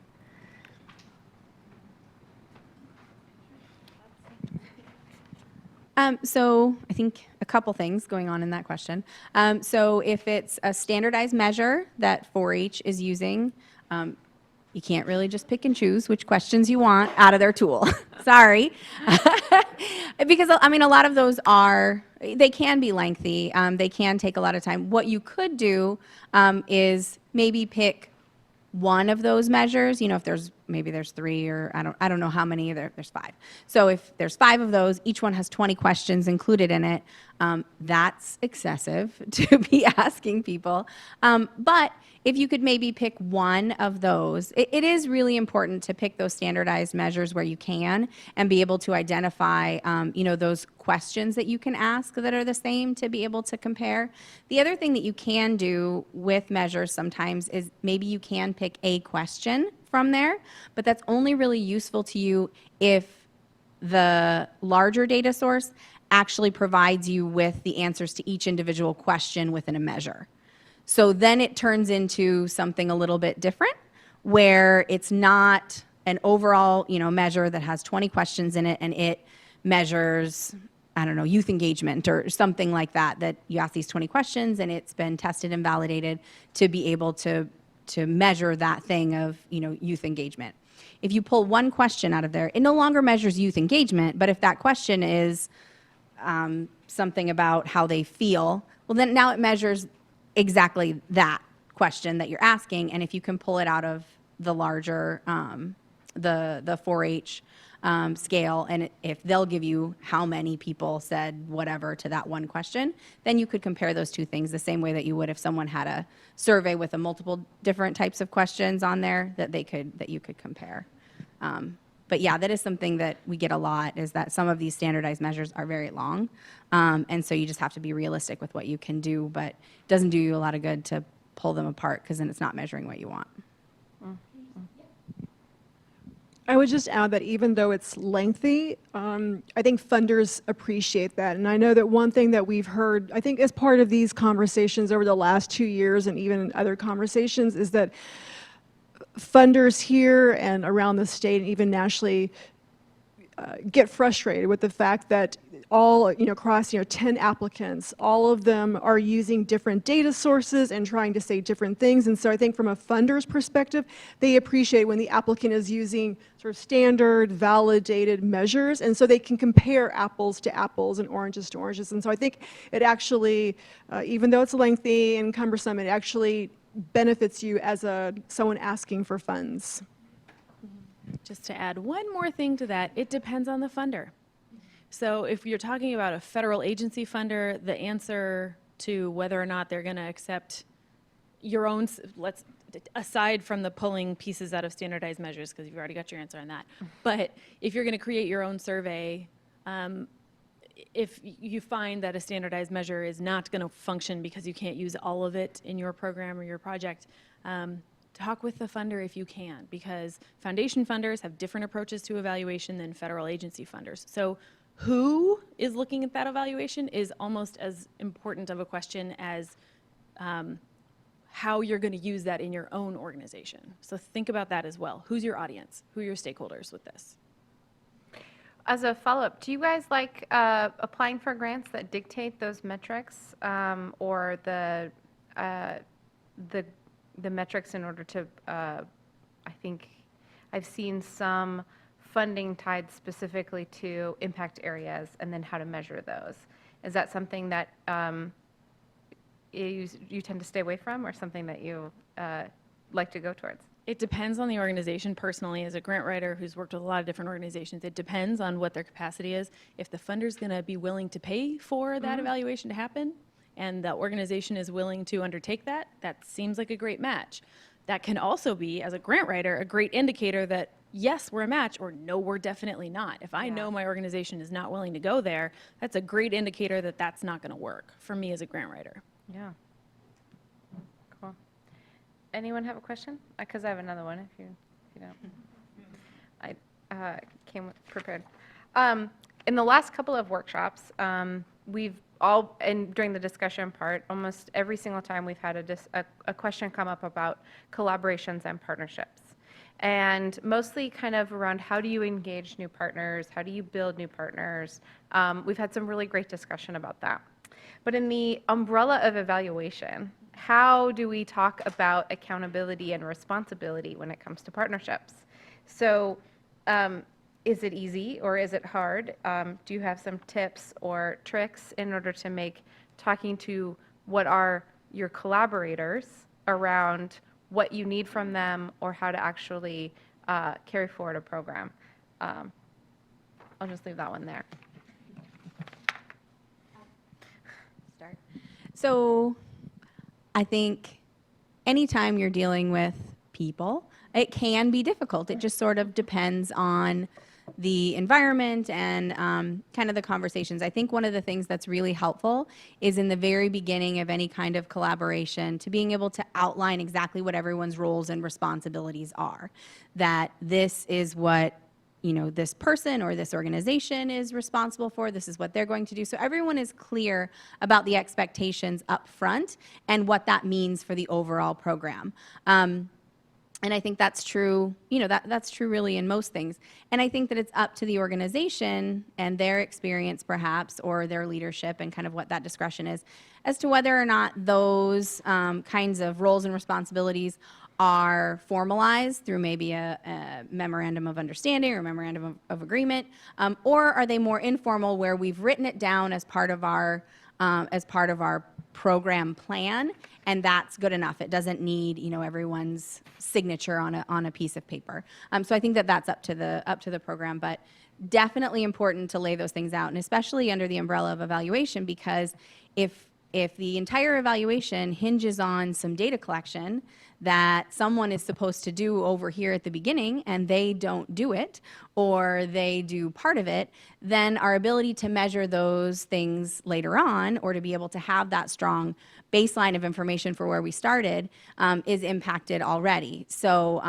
So I think a couple things going on in that question. So if it's a standardized measure that 4-H is using, you can't really just pick and choose which questions you want out of their tool. Sorry. Because, I mean, a lot of those they can be lengthy. They can take a lot of time. What you could do is maybe pick one of those measures, if maybe there's 3 or I don't know how many, there's 5. So if there's 5 of those, each one has 20 questions included in it, that's excessive to be asking people. But if you could maybe pick one of those, it is really important to pick those standardized measures where you can and be able to identify, those questions that you can ask that are the same to be able to compare. The other thing that you can do with measures sometimes is maybe you can pick a question from there, but that's only really useful to you if the larger data source actually provides you with the answers to each individual question within a measure. So then it turns into something a little bit different, where it's not an overall, measure that has 20 questions in it and it measures, youth engagement or something like that, that you ask these 20 questions and it's been tested and validated to be able to measure that thing of, youth engagement. If you pull one question out of there, it no longer measures youth engagement, but if that question is something about how they feel, well, then now it measures exactly that question that you're asking. And if you can pull it out of the larger, the 4-H scale, and if they'll give you how many people said whatever to that one question, then you could compare those two things the same way that you would if someone had a survey with a multiple different types of questions on there that you could compare. But yeah, that is something that we get a lot, is that some of these standardized measures are very long. And so you just have to be realistic with what you can do, but it doesn't do you a lot of good to pull them apart because then it's not measuring what you want. I would just add that even though it's lengthy, I think funders appreciate that. And I know that one thing that we've heard, I think as part of these conversations over the last 2 years and even in other conversations, is that funders here and around the state and even nationally get frustrated with the fact that all, across, 10 applicants, all of them are using different data sources and trying to say different things. And so I think from a funder's perspective, they appreciate when the applicant is using sort of standard, validated measures, and so they can compare apples to apples and oranges to oranges. And so I think it actually, even though it's lengthy and cumbersome, it actually benefits you as someone asking for funds. Just to add one more thing to that, it depends on the funder. So if you're talking about a federal agency funder, the answer to whether or not they're going to accept your own, aside from the pulling pieces out of standardized measures, because you've already got your answer on that. But if you're going to create your own survey, if you find that a standardized measure is not going to function because you can't use all of it in your program or your project, talk with the funder if you can, because foundation funders have different approaches to evaluation than federal agency funders. So who is looking at that evaluation is almost as important of a question as how you're going to use that in your own organization. So think about that as well. Who's your audience? Who are your stakeholders with this? As a follow-up, do you guys like applying for grants that dictate those metrics, or the metrics in order to? I think I've seen some funding tied specifically to impact areas, and then how to measure those. Is that something that you tend to stay away from, or something that you like to go towards? It depends on the organization. Personally, as a grant writer who's worked with a lot of different organizations, it depends on what their capacity is. If the funder's going to be willing to pay for that evaluation to happen, and the organization is willing to undertake that, that seems like a great match. That can also be, as a grant writer, a great indicator that, yes, we're a match, or no, we're definitely not. If I know my organization is not willing to go there, that's a great indicator that that's not going to work for me as a grant writer. Yeah. Cool. Anyone have a question? Because I have another one if you don't. I came prepared. In the last couple of workshops, we've all, and during the discussion part, almost every single time we've had a question come up about collaborations and partnerships. And mostly kind of around how do you engage new partners, how do you build new partners. We've had some really great discussion about that. But in the umbrella of evaluation, how do we talk about accountability and responsibility when it comes to partnerships? So is it easy or is it hard? Do you have some tips or tricks in order to make talking to what are your collaborators around what you need from them or how to actually carry forward a program? I'll just leave that one there. Start. So I think anytime you're dealing with people, it can be difficult. It just sort of depends on the environment and kind of the conversations. I think one of the things that's really helpful is in the very beginning of any kind of collaboration to being able to outline exactly what everyone's roles and responsibilities are. That this is what this person or this organization is responsible for. This is what they're going to do. So everyone is clear about the expectations up front and what that means for the overall program. And I think that's true, that's true really in most things. And I think that it's up to the organization and their experience perhaps, or their leadership and kind of what that discretion is, as to whether or not those kinds of roles and responsibilities are formalized through maybe a memorandum of understanding or memorandum of agreement, or are they more informal where we've written it down as part of our program plan, and that's good enough. It doesn't need everyone's signature on a piece of paper. So I think that that's up to the program, but definitely important to lay those things out, and especially under the umbrella of evaluation, because if the entire evaluation hinges on some data collection that someone is supposed to do over here at the beginning and they don't do it, or they do part of it, then our ability to measure those things later on, or to be able to have that strong baseline of information for where we started, is impacted already. So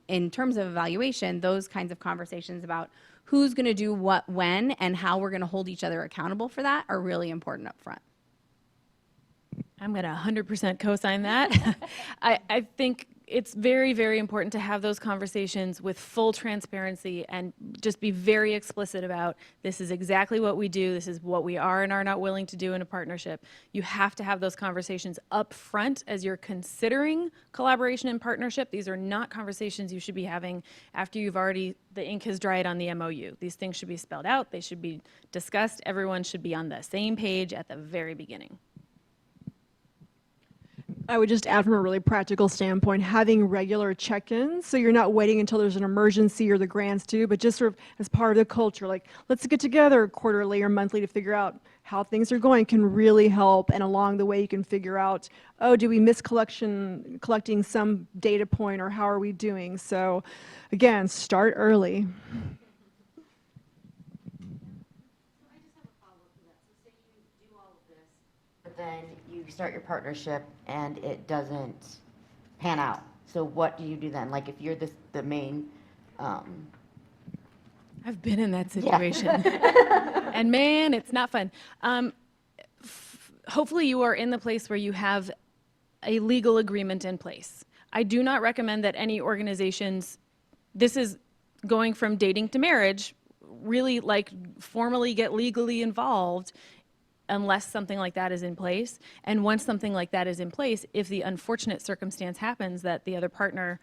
in terms of evaluation, those kinds of conversations about who's going to do what when and how we're going to hold each other accountable for that are really important up front. I'm going to 100% co-sign that. I think it's very, very important to have those conversations with full transparency and just be very explicit about this is exactly what we do, this is what we are and are not willing to do in a partnership. You have to have those conversations up front as you're considering collaboration and partnership. These are not conversations you should be having after the ink has dried on the MOU. These things should be spelled out, they should be discussed, everyone should be on the same page at the very beginning. I would just add from a really practical standpoint, having regular check-ins, so you're not waiting until there's an emergency or the grants due, but just sort of as part of the culture, like let's get together quarterly or monthly to figure out how things are going, can really help. And along the way you can figure out, oh, do we miss collecting some data point, or how are we doing? So again, start early. But then you start your partnership and it doesn't pan out. So what do you do then? Like if you're the main, I've been in that situation. And man, it's not fun. Hopefully you are in the place where you have a legal agreement in place. I do not recommend that any organizations, this is going from dating to marriage, really like formally get legally involved unless something like that is in place. And once something like that is in place, if the unfortunate circumstance happens that the other partner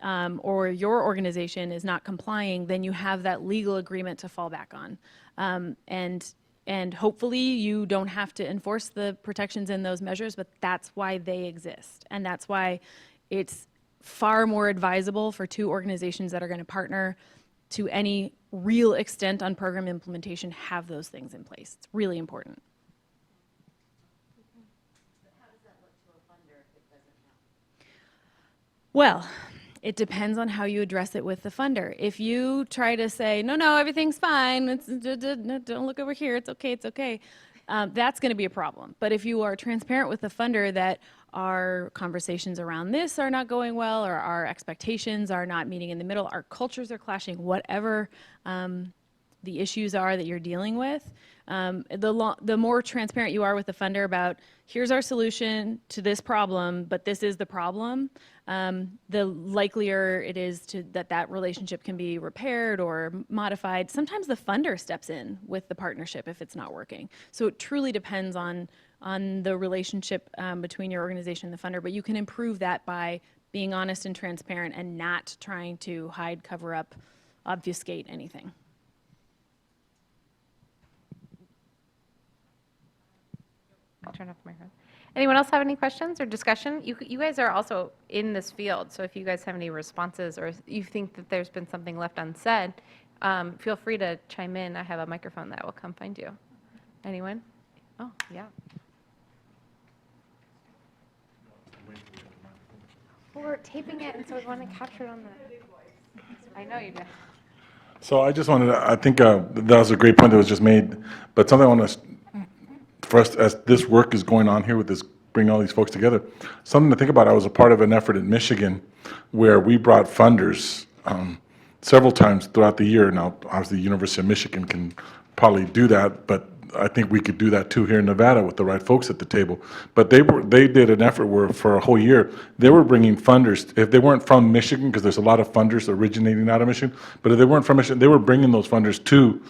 or your organization is not complying, then you have that legal agreement to fall back on. And hopefully you don't have to enforce the protections in those measures, but that's why they exist. And that's why it's far more advisable for two organizations that are going to partner to any real extent on program implementation have those things in place. It's really important. Well, it depends on how you address it with the funder. If you try to say, no, everything's fine, don't look over here, it's okay, that's going to be a problem. But if you are transparent with the funder that our conversations around this are not going well, or our expectations are not meeting in the middle, our cultures are clashing, whatever the issues are that you're dealing with, the more transparent you are with the funder about, here's our solution to this problem, but this is the problem, the likelier it is that relationship can be repaired or modified. Sometimes the funder steps in with the partnership if it's not working. So it truly depends on the relationship between your organization and the funder, but you can improve that by being honest and transparent and not trying to hide, cover up, obfuscate anything. I'll turn off my microphone. Anyone else have any questions or discussion? You guys are also in this field, so if you guys have any responses or you think that there's been something left unsaid, feel free to chime in. I have a microphone that will come find you. Anyone? Oh, yeah. Well, we're taping it, and so we want to capture it on the... I know you do. So I just wanted to, I think that was a great point that was just made, but something I want to, for us, as this work is going on here with this, bringing all these folks together, something to think about. I was a part of an effort in Michigan where we brought funders several times throughout the year. Now, obviously, the University of Michigan can probably do that, but I think we could do that too here in Nevada with the right folks at the table. But they did an effort where for a whole year, they were bringing funders, if they weren't from Michigan, because there's a lot of funders originating out of Michigan, but if they weren't from Michigan, they were bringing those funders to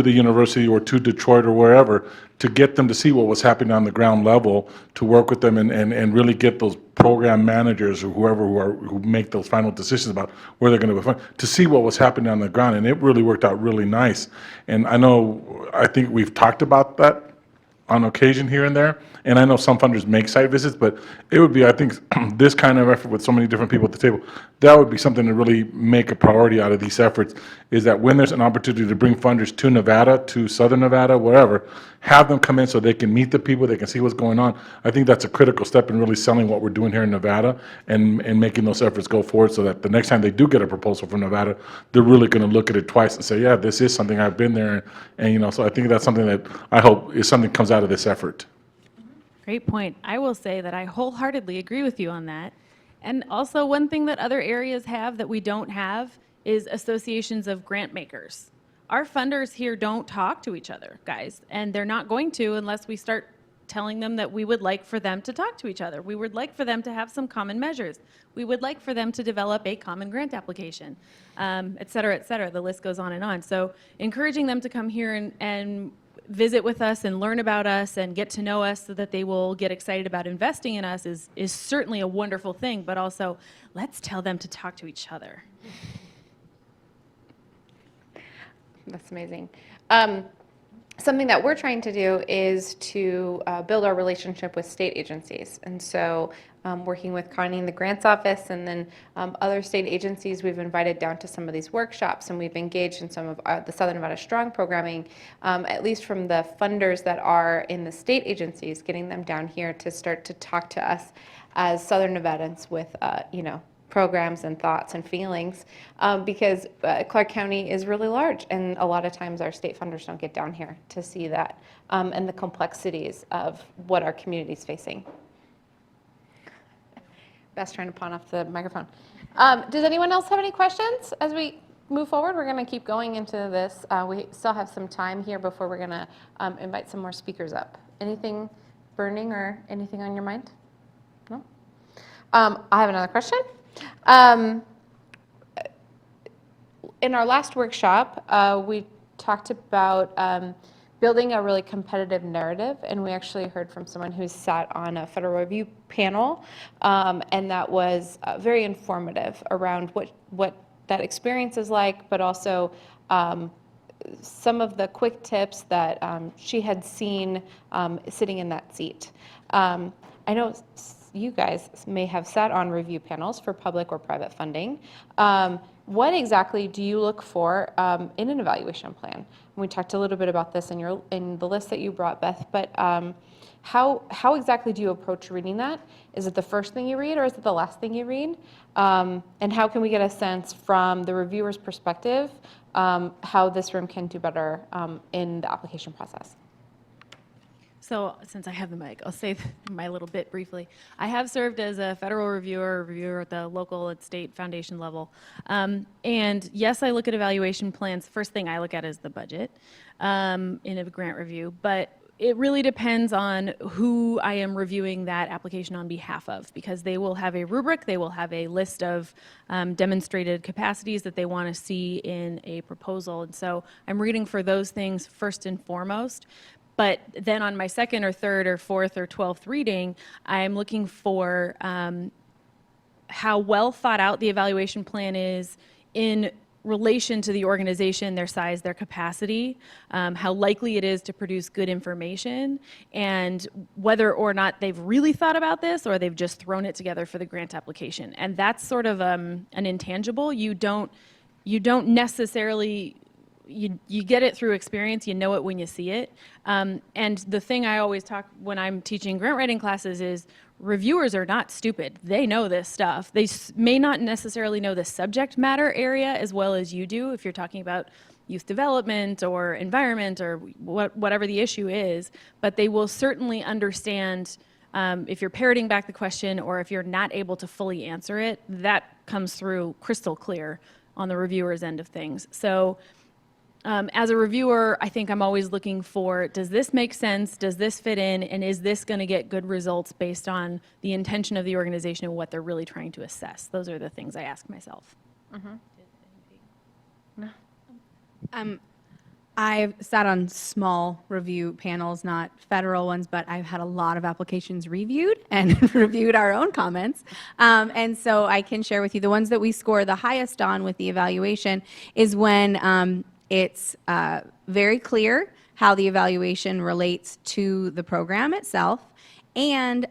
the university or to Detroit or wherever to get them to see what was happening on the ground level, to work with them and really get those program managers or whoever who make those final decisions about where they're going to fund to see what was happening on the ground. And it really worked out really nice. And I think we've talked about that on occasion here and there. And I know some funders make site visits, but it would be, I think, this kind of effort with so many different people at the table, that would be something to really make a priority out of these efforts, is that when there's an opportunity to bring funders to Nevada, to Southern Nevada, wherever, have them come in so they can meet the people, they can see what's going on. I think that's a critical step in really selling what we're doing here in Nevada and making those efforts go forward so that the next time they do get a proposal from Nevada, they're really going to look at it twice and say, yeah, this is something I've been there. And so I think that's something that I hope is something that comes out of this effort. Great point. I will say that I wholeheartedly agree with you on that. And also one thing that other areas have that we don't have is associations of grant makers. Our funders here don't talk to each other, guys, and they're not going to unless we start telling them that we would like for them to talk to each other. We would like for them to have some common measures. We would like for them to develop a common grant application, et cetera, et cetera. The list goes on and on. So encouraging them to come here and visit with us and learn about us and get to know us so that they will get excited about investing in us is certainly a wonderful thing, but also let's tell them to talk to each other. That's amazing. Something that we're trying to do is to build our relationship with state agencies. And so working with Connie in the grants office and then other state agencies we've invited down to some of these workshops, and we've engaged in some of the Southern Nevada Strong programming, at least from the funders that are in the state agencies, getting them down here to start to talk to us as Southern Nevadans with, programs and thoughts and feelings, because Clark County is really large, and a lot of times our state funders don't get down here to see that and the complexities of what our community is facing. Beth's trying to pawn off the microphone. Does anyone else have any questions as we move forward? We're going to keep going into this. We still have some time here before we're going to invite some more speakers up. Anything burning or anything on your mind? No? I have another question. Um, in our last workshop, we talked about building a really competitive narrative, and we actually heard from someone who sat on a federal review panel, and that was very informative around what that experience is like, but also some of the quick tips that she had seen sitting in that seat. I know you guys may have sat on review panels for public or private funding. What exactly do you look for in an evaluation plan? We talked a little bit about this in the list that you brought, Beth, but how exactly do you approach reading that? Is it the first thing you read, or is it the last thing you read? And how can we get a sense from the reviewer's perspective how this room can do better in the application process? So since I have the mic, I'll say my little bit briefly. I have served as a federal reviewer at the local and state foundation level. And yes, I look at evaluation plans. First thing I look at is the budget in a grant review. But it really depends on who I am reviewing that application on behalf of, because they will have a rubric, they will have a list of demonstrated capacities that they want to see in a proposal. And so I'm reading for those things first and foremost. But then on my second or third or fourth or 12th reading, I'm looking for how well thought out the evaluation plan is in relation to the organization, their size, their capacity, how likely it is to produce good information, and whether or not they've really thought about this or they've just thrown it together for the grant application. And that's sort of an intangible. You don't necessarily, you get it through experience, you know it when you see it. And the thing I always talk when I'm teaching grant writing classes is reviewers are not stupid. They know this stuff. They may not necessarily know the subject matter area as well as you do if you're talking about youth development or environment or whatever the issue is, but they will certainly understand if you're parroting back the question or if you're not able to fully answer it. That comes through crystal clear on the reviewer's end of things. So as a reviewer, I think I'm always looking for, does this make sense? Does this fit in? And is this going to get good results based on the intention of the organization and what they're really trying to assess? Those are the things I ask myself. I've sat on small review panels, not federal ones, but I've had a lot of applications reviewed and reviewed our own comments. And so I can share with you the ones that we score the highest on with the evaluation is when it's very clear how the evaluation relates to the program itself, and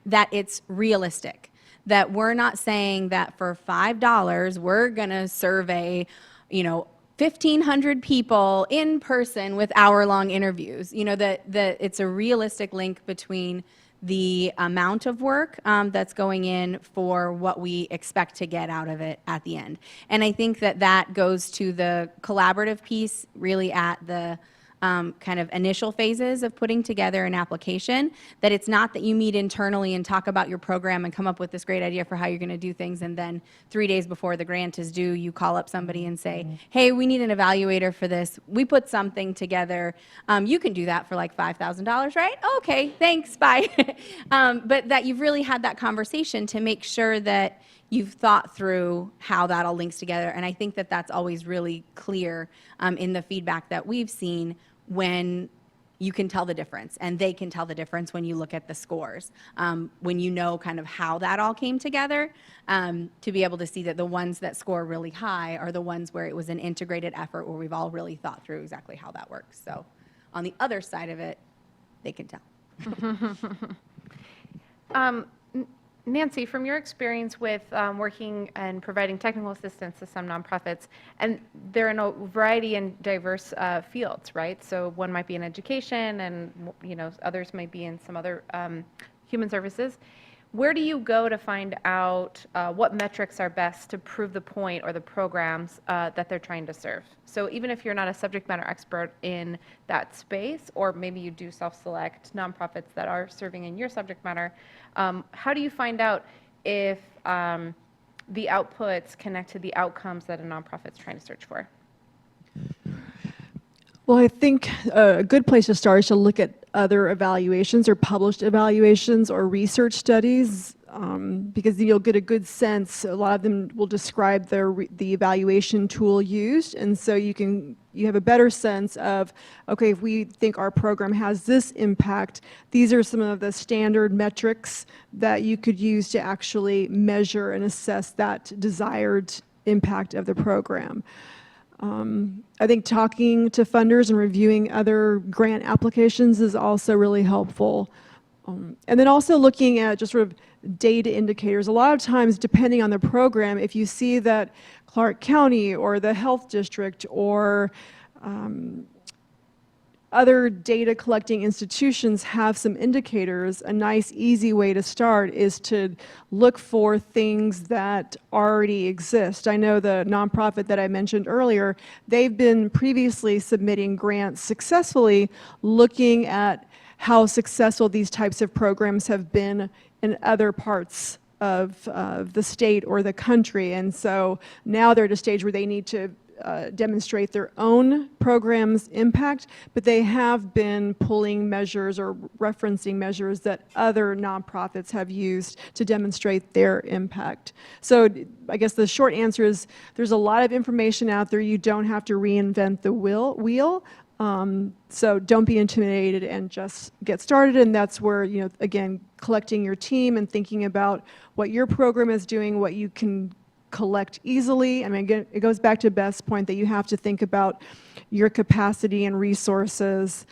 that it's realistic. That we're not saying that for $5 we're going to survey, 1,500 people in person with hour-long interviews. That it's a realistic link between the amount of work that's going in for what we expect to get out of it at the end. And I think that goes to the collaborative piece really at the kind of initial phases of putting together an application, that it's not that you meet internally and talk about your program and come up with this great idea for how you're going to do things, and then 3 days before the grant is due, you call up somebody and say, hey, we need an evaluator for this. We put something together. You can do that for like $5,000, right? Okay, thanks, bye. But that you've really had that conversation to make sure that you've thought through how that all links together. And I think that that's always really clear in the feedback that we've seen, when you can tell the difference, and they can tell the difference when you look at the scores, when you know kind of how that all came together, to be able to see that the ones that score really high are the ones where it was an integrated effort, where we've all really thought through exactly how that works. So on the other side of it, they can tell. Nancy, from your experience with working and providing technical assistance to some nonprofits, and they're in a variety and diverse fields, right? So one might be in education, and others might be in some other human services. Where do you go to find out what metrics are best to prove the point or the programs that they're trying to serve? So even if you're not a subject matter expert in that space, or maybe you do self-select nonprofits that are serving in your subject matter, how do you find out if the outputs connect to the outcomes that a nonprofit's trying to search for? Well, I think a good place to start is to look at other evaluations or published evaluations or research studies. because you'll get a good sense. A lot of them will describe the evaluation tool used, and so you have a better sense of, okay, if we think our program has this impact, these are some of the standard metrics that you could use to actually measure and assess that desired impact of the program. I think talking to funders and reviewing other grant applications is also really helpful. And then also looking at just sort of data indicators. A lot of times, depending on the program, if you see that Clark County or the health district or other data collecting institutions have some indicators, a nice easy way to start is to look for things that already exist. I know the nonprofit that I mentioned earlier, they've been previously submitting grants successfully, looking at how successful these types of programs have been in other parts of the state or the country. And so now they're at a stage where they need to demonstrate their own program's impact, but they have been pulling measures or referencing measures that other nonprofits have used to demonstrate their impact. So I guess the short answer is there's a lot of information out there. You don't have to reinvent the wheel. So don't be intimidated and just get started. And that's where, again, collecting your team and thinking about what your program is doing, what you can collect easily. I mean, again, it goes back to Beth's point that you have to think about your capacity and resources.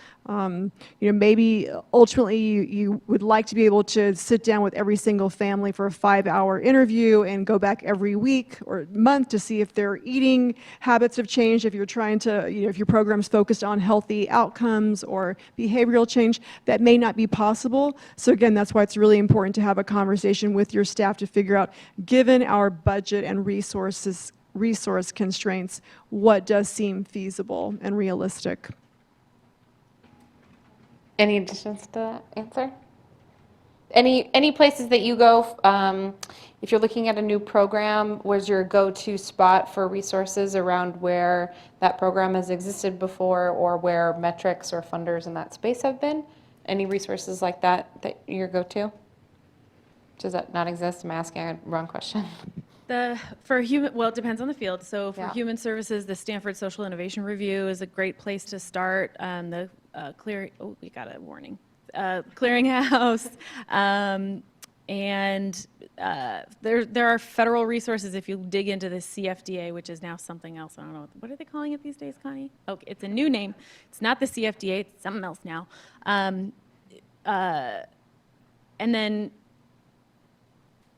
Maybe ultimately you would like to be able to sit down with every single family for a 5-hour interview and go back every week or month to see if their eating habits have changed, if you're trying to, if your program's focused on healthy outcomes or behavioral change. That may not be possible. So again, that's why it's really important to have a conversation with your staff to figure out, given our budget and resource constraints, what does seem feasible and realistic. Any additions to that answer? Any places that you go, if you're looking at a new program, where's your go-to spot for resources around where that program has existed before or where metrics or funders in that space have been? Any resources like that your go-to? Does that not exist? I'm asking a wrong question. Well, it depends on the field. So for Yeah. human services, the Stanford Social Innovation Review is a great place to start. We got a warning. Clearinghouse, and there are federal resources if you dig into the CFDA, which is now something else. I don't know, what are they calling it these days, Connie? Okay, it's a new name. It's not the CFDA, it's something else now. And then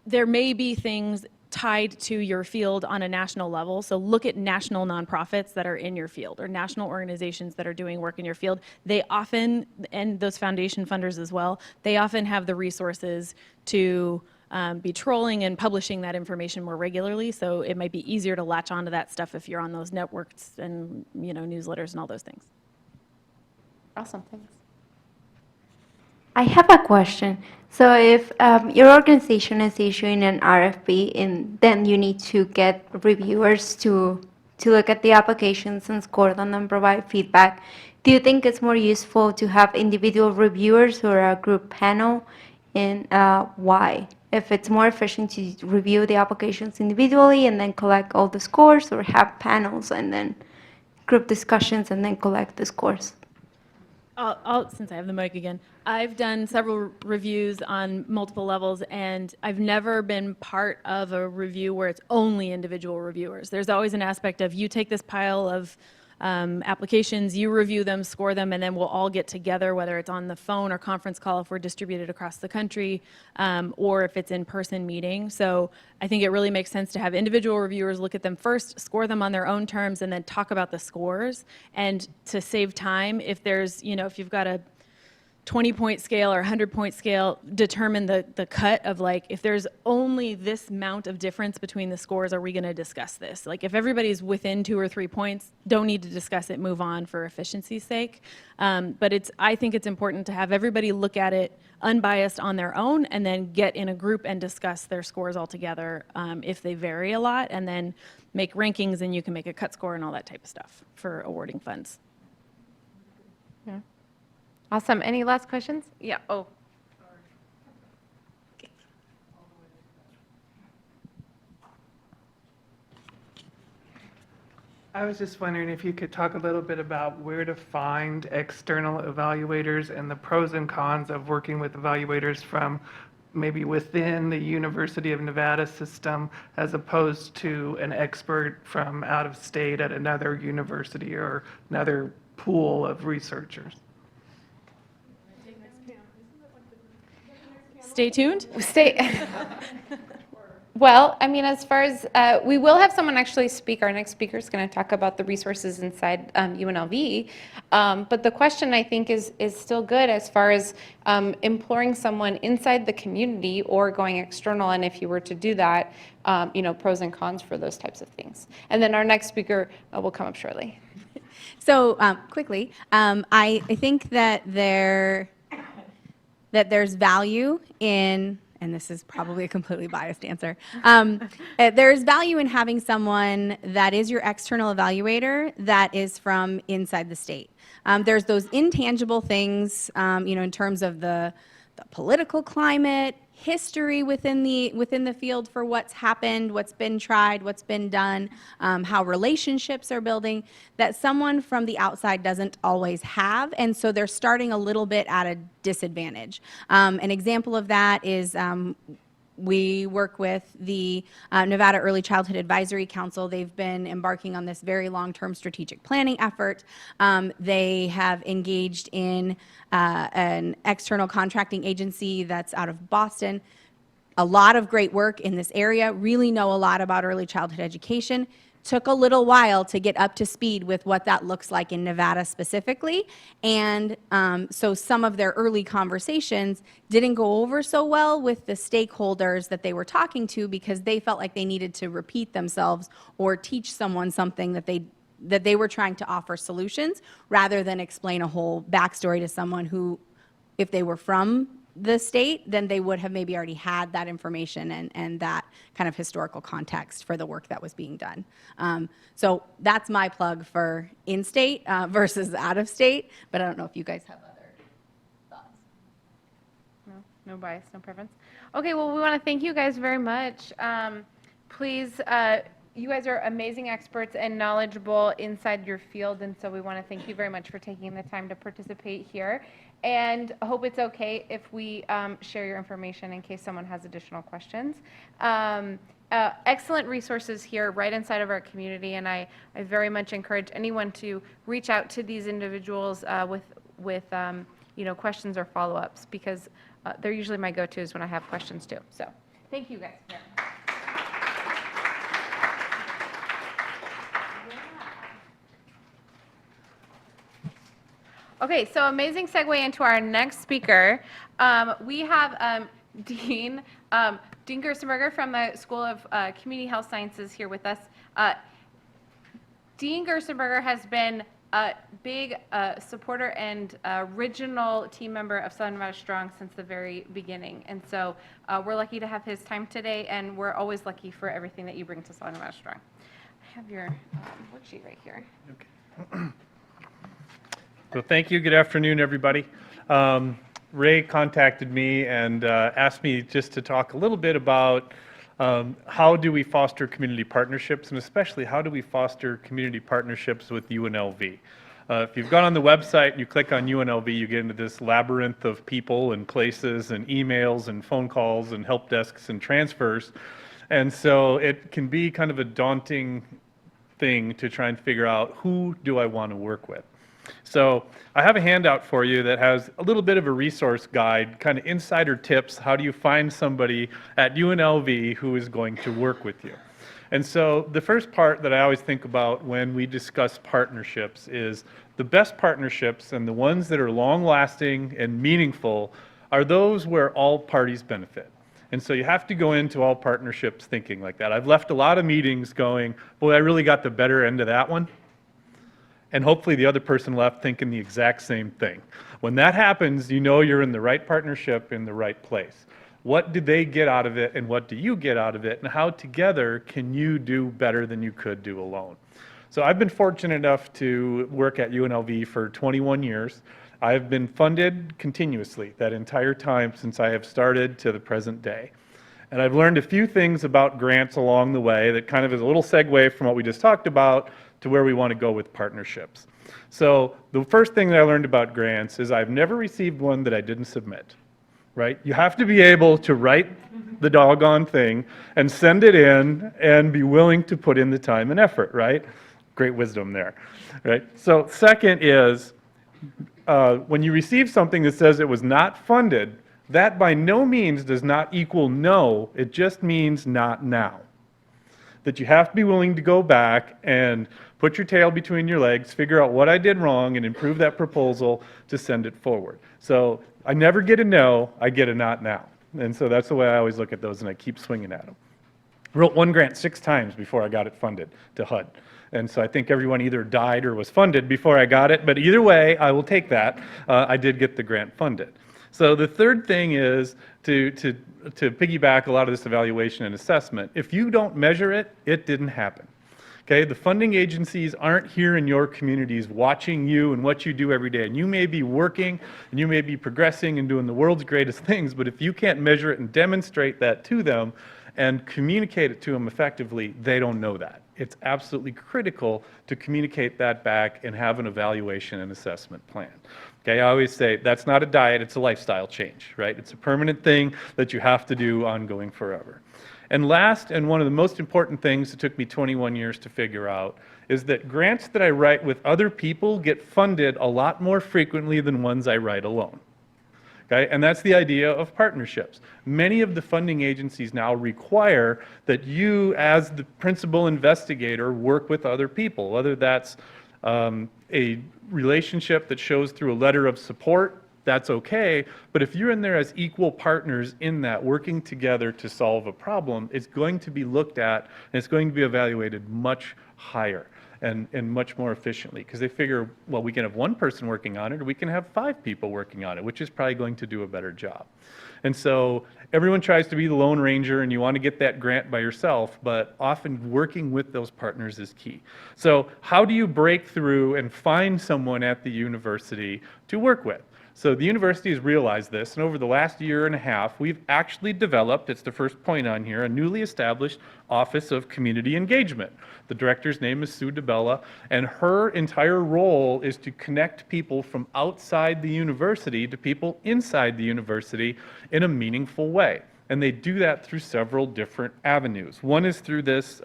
there may be things tied to your field on a national level. So look at national nonprofits that are in your field or national organizations that are doing work in your field. They often, and those foundation funders as well, they often have the resources to be trolling and publishing that information more regularly. So it might be easier to latch onto that stuff if you're on those networks and newsletters and all those things. Awesome, thanks. I have a question. So if your organization is issuing an RFP and then you need to get reviewers to look at the applications and score them and provide feedback, do you think it's more useful to have individual reviewers or a group panel, and why? If it's more efficient to review the applications individually and then collect all the scores, or have panels and then group discussions and then collect the scores? Since I have the mic again, I've done several reviews on multiple levels, and I've never been part of a review where it's only individual reviewers. There's always an aspect of you take this pile of applications, you review them, score them, and then we'll all get together, whether it's on the phone or conference call if we're distributed across the country, or if it's in-person meeting. So I think it really makes sense to have individual reviewers look at them first, score them on their own terms, and then talk about the scores. And to save time, if there's, if you've got a 20-point scale or 100-point scale, determine the cut of like, if there's only this amount of difference between the scores, are we going to discuss this? Like if everybody's within 2 or 3 points, don't need to discuss it, move on for efficiency's sake. But I think it's important to have everybody look at it unbiased on their own and then get in a group and discuss their scores all together if they vary a lot, and then make rankings, and you can make a cut score and all that type of stuff for awarding funds. Yeah. Awesome. Any last questions? Yeah. Oh. I was just wondering if you could talk a little bit about where to find external evaluators and the pros and cons of working with evaluators from maybe within the University of Nevada system as opposed to an expert from out of state at another university or another pool of researchers. Stay tuned. Well, I mean, as far as, we will have someone actually speak. Our next speaker is going to talk about the resources inside UNLV. But the question, I think, is still good as far as employing someone inside the community or going external. And if you were to do that, pros and cons for those types of things. And then our next speaker will come up shortly. So quickly, I think that there's value in, and this is probably a completely biased answer, there's value in having someone that is your external evaluator that is from inside the state. There's those intangible things, in terms of the political climate, history within the field for what's happened, what's been tried, what's been done, how relationships are building, that someone from the outside doesn't always have, and so they're starting a little bit at a disadvantage. An example of that is we work with the Nevada Early Childhood Advisory Council. They've been embarking on this very long-term strategic planning effort. They have engaged in an external contracting agency that's out of Boston. A lot of great work in this area, really know a lot about early childhood education. Took a little while to get up to speed with what that looks like in Nevada specifically. And so some of their early conversations didn't go over so well with the stakeholders that they were talking to because they felt like they needed to repeat themselves or teach someone something that they were trying to offer solutions rather than explain a whole backstory to someone who, if they were from the state, then they would have maybe already had that information and that kind of historical context for the work that was being done. So that's my plug for in-state versus out-of-state, but I don't know if you guys have other thoughts. No bias, no preference. Okay, well, we want to thank you guys very much. Please, you guys are amazing experts and knowledgeable inside your field, and so we want to thank you very much for taking the time to participate here. And I hope it's okay if we share your information in case someone has additional questions. Excellent resources here right inside of our community, and I very much encourage anyone to reach out to these individuals with questions or follow-ups because they're usually my go-tos when I have questions too. So thank you guys. Okay, so amazing segue into our next speaker. We have Dean Gerstenberger from the School of Community Health Sciences here with us. Dean Gerstenberger has been a big supporter and original team member of Southern Nevada Strong since the very beginning. And so we're lucky to have his time today, and we're always lucky for everything that you bring to Southern Nevada Strong. I have your worksheet right here. Okay. So thank you. Good afternoon, everybody. Ray contacted me and asked me just to talk a little bit about how do we foster community partnerships, and especially how do we foster community partnerships with UNLV. If you've gone on the website and you click on UNLV, you get into this labyrinth of people and places and emails and phone calls and help desks and transfers. And so it can be kind of a daunting thing to try and figure out who do I want to work with. So I have a handout for you that has a little bit of a resource guide, kind of insider tips. How do you find somebody at UNLV who is going to work with you? And so the first part that I always think about when we discuss partnerships is the best partnerships and the ones that are long-lasting and meaningful are those where all parties benefit. And so you have to go into all partnerships thinking like that. I've left a lot of meetings going, boy, I really got the better end of that one. And hopefully the other person left thinking the exact same thing. When that happens, you know you're in the right partnership in the right place. What did they get out of it, and what do you get out of it, and how together can you do better than you could do alone? So I've been fortunate enough to work at UNLV for 21 years. I've been funded continuously that entire time since I have started to the present day. And I've learned a few things about grants along the way that kind of is a little segue from what we just talked about to where we want to go with partnerships. So the first thing that I learned about grants is I've never received one that I didn't submit, right? You have to be able to write the doggone thing and send it in and be willing to put in the time and effort, right? Great wisdom there, right? So second is, when you receive something that says it was not funded, that by no means does not equal no, it just means not now. That you have to be willing to go back and put your tail between your legs, figure out what I did wrong, and improve that proposal to send it forward. So I never get a no, I get a not now. And so that's the way I always look at those, and I keep swinging at them. Wrote one grant 6 times before I got it funded to HUD. And so I think everyone either died or was funded before I got it, but either way, I will take that. I did get the grant funded. So the third thing is to piggyback a lot of this evaluation and assessment. If you don't measure it, it didn't happen. Okay, the funding agencies aren't here in your communities watching you and what you do every day. And you may be working and you may be progressing and doing the world's greatest things, but if you can't measure it and demonstrate that to them and communicate it to them effectively, they don't know that. It's absolutely critical to communicate that back and have an evaluation and assessment plan. Okay, I always say that's not a diet, it's a lifestyle change, right? It's a permanent thing that you have to do ongoing forever. And last, and one of the most important things that took me 21 years to figure out, is that grants that I write with other people get funded a lot more frequently than ones I write alone. Okay, and that's the idea of partnerships. Many of the funding agencies now require that you, as the principal investigator, work with other people, whether that's a relationship that shows through a letter of support, that's okay, but if you're in there as equal partners in that, working together to solve a problem, it's going to be looked at and it's going to be evaluated much higher and much more efficiently, because they figure, well, we can have one person working on it or we can have 5 people working on it, which is probably going to do a better job. And so everyone tries to be the Lone Ranger and you want to get that grant by yourself, but often working with those partners is key. So how do you break through and find someone at the university to work with? So the university has realized this, and over the last year and a half, we've actually developed, it's the first point on here, a newly established Office of Community Engagement. The director's name is Sue DeBella, and her entire role is to connect people from outside the university to people inside the university in a meaningful way. And they do that through several different avenues. One is through this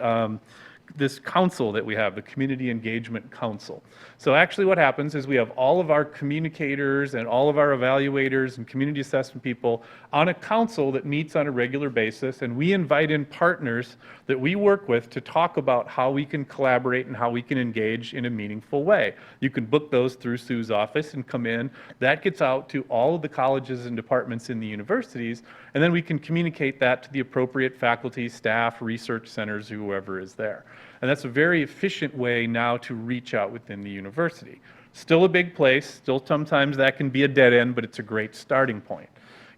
council that we have, the Community Engagement Council. So actually what happens is we have all of our communicators and all of our evaluators and community assessment people on a council that meets on a regular basis, and we invite in partners that we work with to talk about how we can collaborate and how we can engage in a meaningful way. You can book those through Sue's office and come in. That gets out to all of the colleges and departments in the universities, and then we can communicate that to the appropriate faculty, staff, research centers, whoever is there. And that's a very efficient way now to reach out within the university. Still a big place, still sometimes that can be a dead end, but it's a great starting point.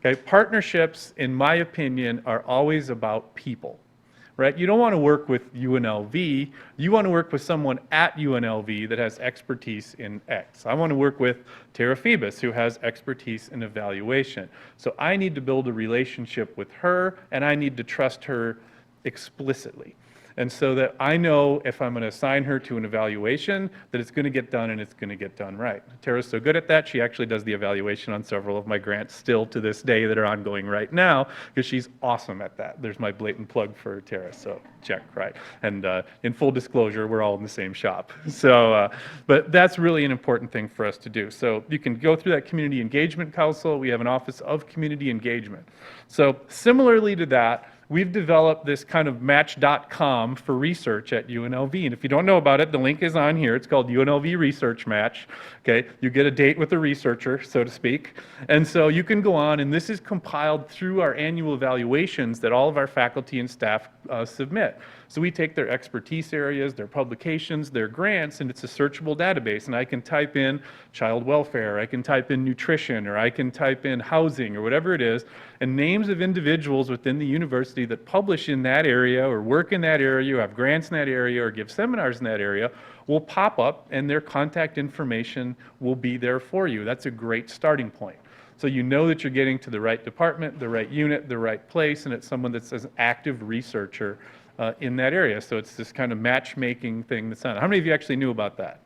Okay, partnerships, in my opinion, are always about people, right? You don't want to work with UNLV, you want to work with someone at UNLV that has expertise in X. I want to work with Tara Phoebus, who has expertise in evaluation. So I need to build a relationship with her, and I need to trust her explicitly. And so that I know if I'm going to assign her to an evaluation, that it's going to get done and it's going to get done right. Tara's so good at that, she actually does the evaluation on several of my grants still to this day that are ongoing right now, because she's awesome at that. There's my blatant plug for Tara, so check, right? And in full disclosure, we're all in the same shop. So, but that's really an important thing for us to do. So you can go through that Community Engagement Council. We have an Office of Community Engagement. So similarly to that, we've developed this kind of match.com for research at UNLV. And if you don't know about it, the link is on here. It's called UNLV Research Match. Okay, you get a date with a researcher, so to speak. And so you can go on, and this is compiled through our annual evaluations that all of our faculty and staff submit. So we take their expertise areas, their publications, their grants, and it's a searchable database. And I can type in child welfare, I can type in nutrition, or I can type in housing, or whatever it is, and names of individuals within the university that publish in that area, or work in that area, or have grants in that area, or give seminars in that area, will pop up, and their contact information will be there for you. That's a great starting point. So you know that you're getting to the right department, the right unit, the right place, and it's someone that's an active researcher in that area. So it's this kind of matchmaking thing that's on. How many of you actually knew about that?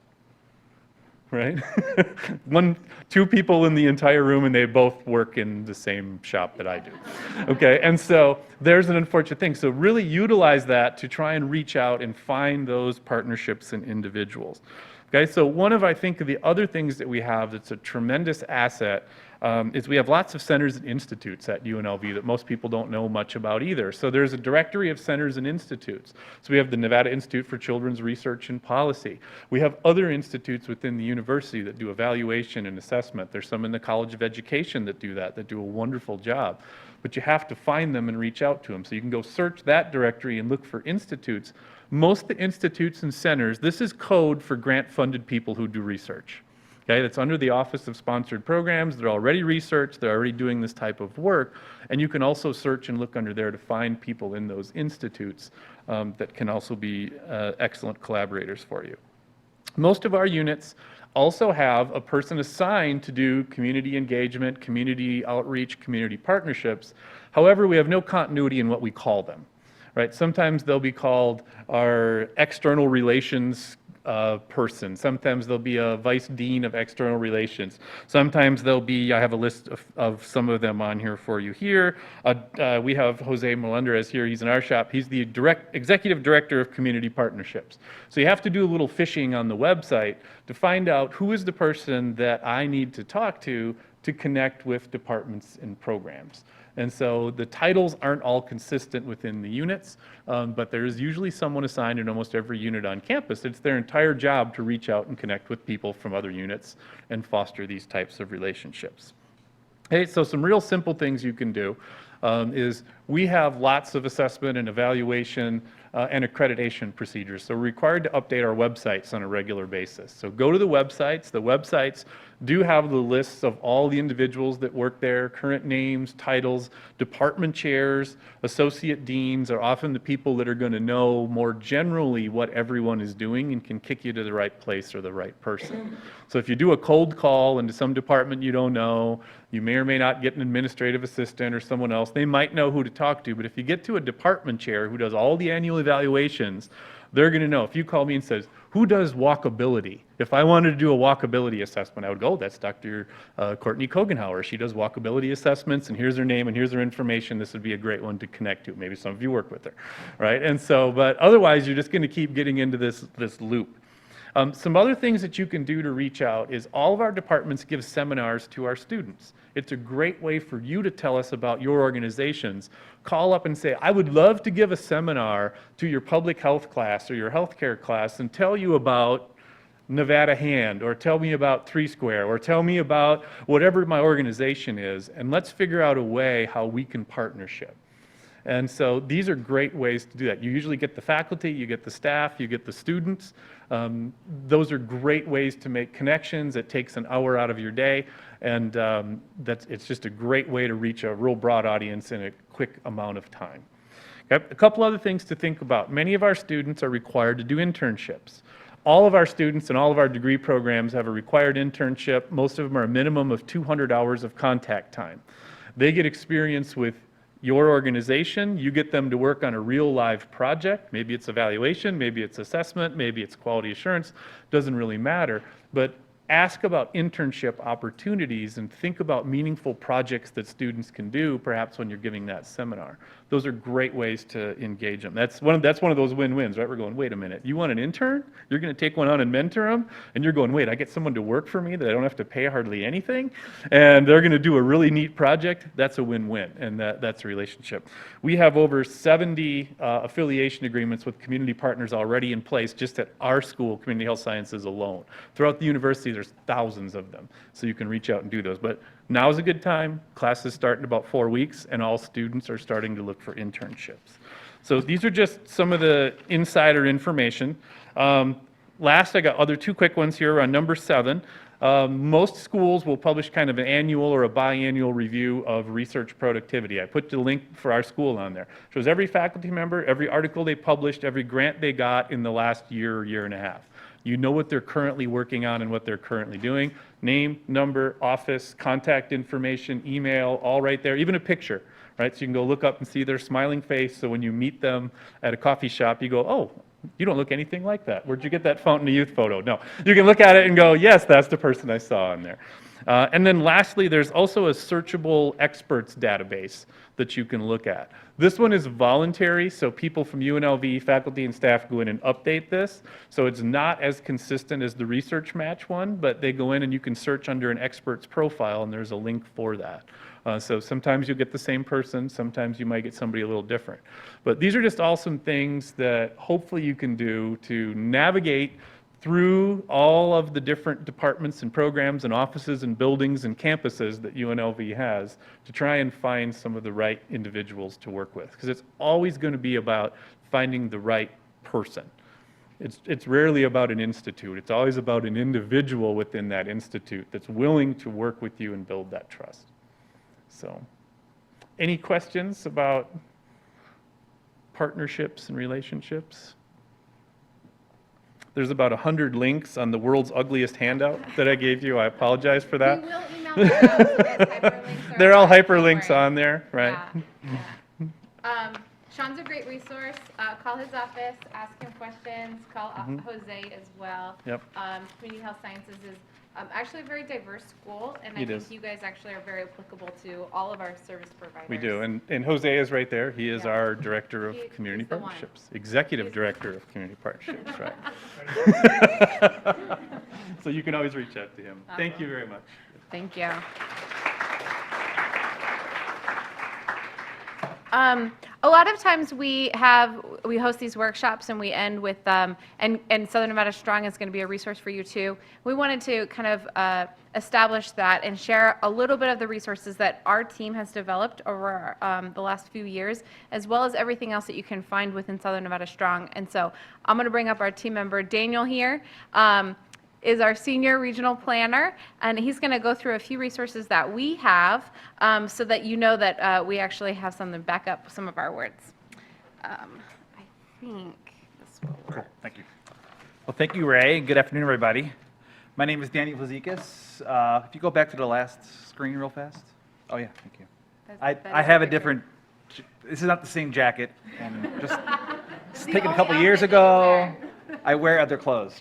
Right? Two people in the entire room, and they both work in the same shop that I do. Okay, and so there's an unfortunate thing. So really utilize that to try and reach out and find those partnerships and individuals. Okay, so one of, I think, the other things that we have that's a tremendous asset is we have lots of centers and institutes at UNLV that most people don't know much about either. So there's a directory of centers and institutes. So we have the Nevada Institute for Children's Research and Policy. We have other institutes within the university that do evaluation and assessment. There's some in the College of Education that do a wonderful job. But you have to find them and reach out to them. So you can go search that directory and look for institutes. Most of the institutes and centers, this is code for grant-funded people who do research. Okay, that's under the Office of Sponsored Programs. They're already research, they're already doing this type of work, and you can also search and look under there to find people in those institutes that can also be excellent collaborators for you. Most of our units also have a person assigned to do community engagement, community outreach, community partnerships. However, we have no continuity in what we call them. Right? Sometimes they'll be called our external relations person. Sometimes there'll be a vice dean of external relations. Sometimes there'll be, I have a list of some of them on here for you here. We have Jose Melendrez here. He's in our shop. He's the executive director of community partnerships. So you have to do a little fishing on the website to find out who is the person that I need to talk to connect with departments and programs. And so the titles aren't all consistent within the units, but there is usually someone assigned in almost every unit on campus. It's their entire job to reach out and connect with people from other units and foster these types of relationships. Okay, so some real simple things you can do is we have lots of assessment and evaluation and accreditation procedures. So we're required to update our websites on a regular basis. So go to the websites. The websites do have the lists of all the individuals that work there, current names, titles, department chairs, associate deans are often the people that are going to know more generally what everyone is doing and can kick you to the right place or the right person. So if you do a cold call into some department you don't know, you may or may not get an administrative assistant or someone else. They might know who to talk to, but if you get to a department chair who does all the annual evaluations, they're going to know. If you call me and says, who does walkability? If I wanted to do a walkability assessment, I would go, oh, that's Dr. Courtney Kogenhauer. She does walkability assessments, and here's her name, and here's her information. This would be a great one to connect to. Maybe some of you work with her, right? And so, but otherwise, you're just going to keep getting into this loop. Some other things that you can do to reach out is all of our departments give seminars to our students. It's a great way for you to tell us about your organizations. Call up and say, I would love to give a seminar to your public health class or your healthcare class and tell you about Nevada Hand, or tell me about 3 Square, or tell me about whatever my organization is, and let's figure out a way how we can partnership. And so these are great ways to do that. You usually get the faculty, you get the staff, you get the students. Those are great ways to make connections. It takes an hour out of your day, and it's just a great way to reach a real broad audience in a quick amount of time. Okay? A couple other things to think about. Many of our students are required to do internships. All of our students and all of our degree programs have a required internship. Most of them are a minimum of 200 hours of contact time. They get experience with your organization. You get them to work on a real live project. Maybe it's evaluation, maybe it's assessment, maybe it's quality assurance, doesn't really matter. But ask about internship opportunities and think about meaningful projects that students can do, perhaps when you're giving that seminar. Those are great ways to engage them. That's one of those win-wins, right? We're going, wait a minute, you want an intern? You're going to take one on and mentor them? And you're going, wait, I get someone to work for me that I don't have to pay hardly anything? And they're going to do a really neat project? That's a win-win, and that's a relationship. We have over 70 affiliation agreements with community partners already in place just at our school, Community Health Sciences alone. Throughout the university, there's thousands of them, so you can reach out and do those. But now's a good time. Classes start in about 4 weeks, and all students are starting to look for internships. So these are just some of the insider information. Last, I got two quick ones here on number 7. Most schools will publish kind of an annual or a biannual review of research productivity. I put the link for our school on there. It shows every faculty member, every article they published, every grant they got in the last year or year and a half. You know what they're currently working on and what they're currently doing. Name, number, office, contact information, email, all right there, even a picture, right? So you can go look up and see their smiling face. So when you meet them at a coffee shop, you go, oh, you don't look anything like that. Where'd you get that Fountain of Youth photo? No, you can look at it and go, yes, that's the person I saw on there. And then lastly, there's also a searchable experts database that you can look at. This one is voluntary, so people from UNLV, faculty and staff go in and update this. So it's not as consistent as the research match one, but they go in and you can search under an expert's profile, and there's a link for that. So sometimes you'll get the same person, sometimes you might get somebody a little different. But these are just all some things that hopefully you can do to navigate through all of the different departments and programs and offices and buildings and campuses that UNLV has to try and find some of the right individuals to work with. Because it's always going to be about finding the right person. It's rarely about an institute. It's always about an individual within that institute that's willing to work with you and build that trust. So, any questions about partnerships and relationships? There's about 100 links on the world's ugliest handout that I gave you. I apologize for that. We will email you out, so those hyperlinks are They're all on there, don't hyperlinks worry. on there, right? Yeah. Sean's a great resource. Call his office, ask him questions, call Jose as well. Yep. Community Health Sciences is actually a very diverse school, and I It think is. you guys actually are very applicable to all of our service providers. We do, and Jose is right there. He is Yeah. our Director of He- Community he's the one. Partnerships, Executive He's- Director of Community Partnerships, right? So you can always reach out to him. Thank you very much. Thank you. A lot of times we host these workshops and we end with, and Southern Nevada Strong is going to be a resource for you too. We wanted to kind of establish that and share a little bit of the resources that our team has developed over the last few years, as well as everything else that you can find within Southern Nevada Strong. And so I'm going to bring up our team member, Daniel here. Is our senior regional planner, and he's going to go through a few resources that we have so that you know that we actually have something to back up some of our words. I think this will work. Cool, thank you. Well, thank you, Ray. Good afternoon, everybody. My name is Daniel Fazekas. If you go back to the last screen real fast. Oh, yeah, thank you. That I is have a picture. different, this is not the same jacket. And just it's taken a only couple outfit years that you ago. wear. I wear other clothes.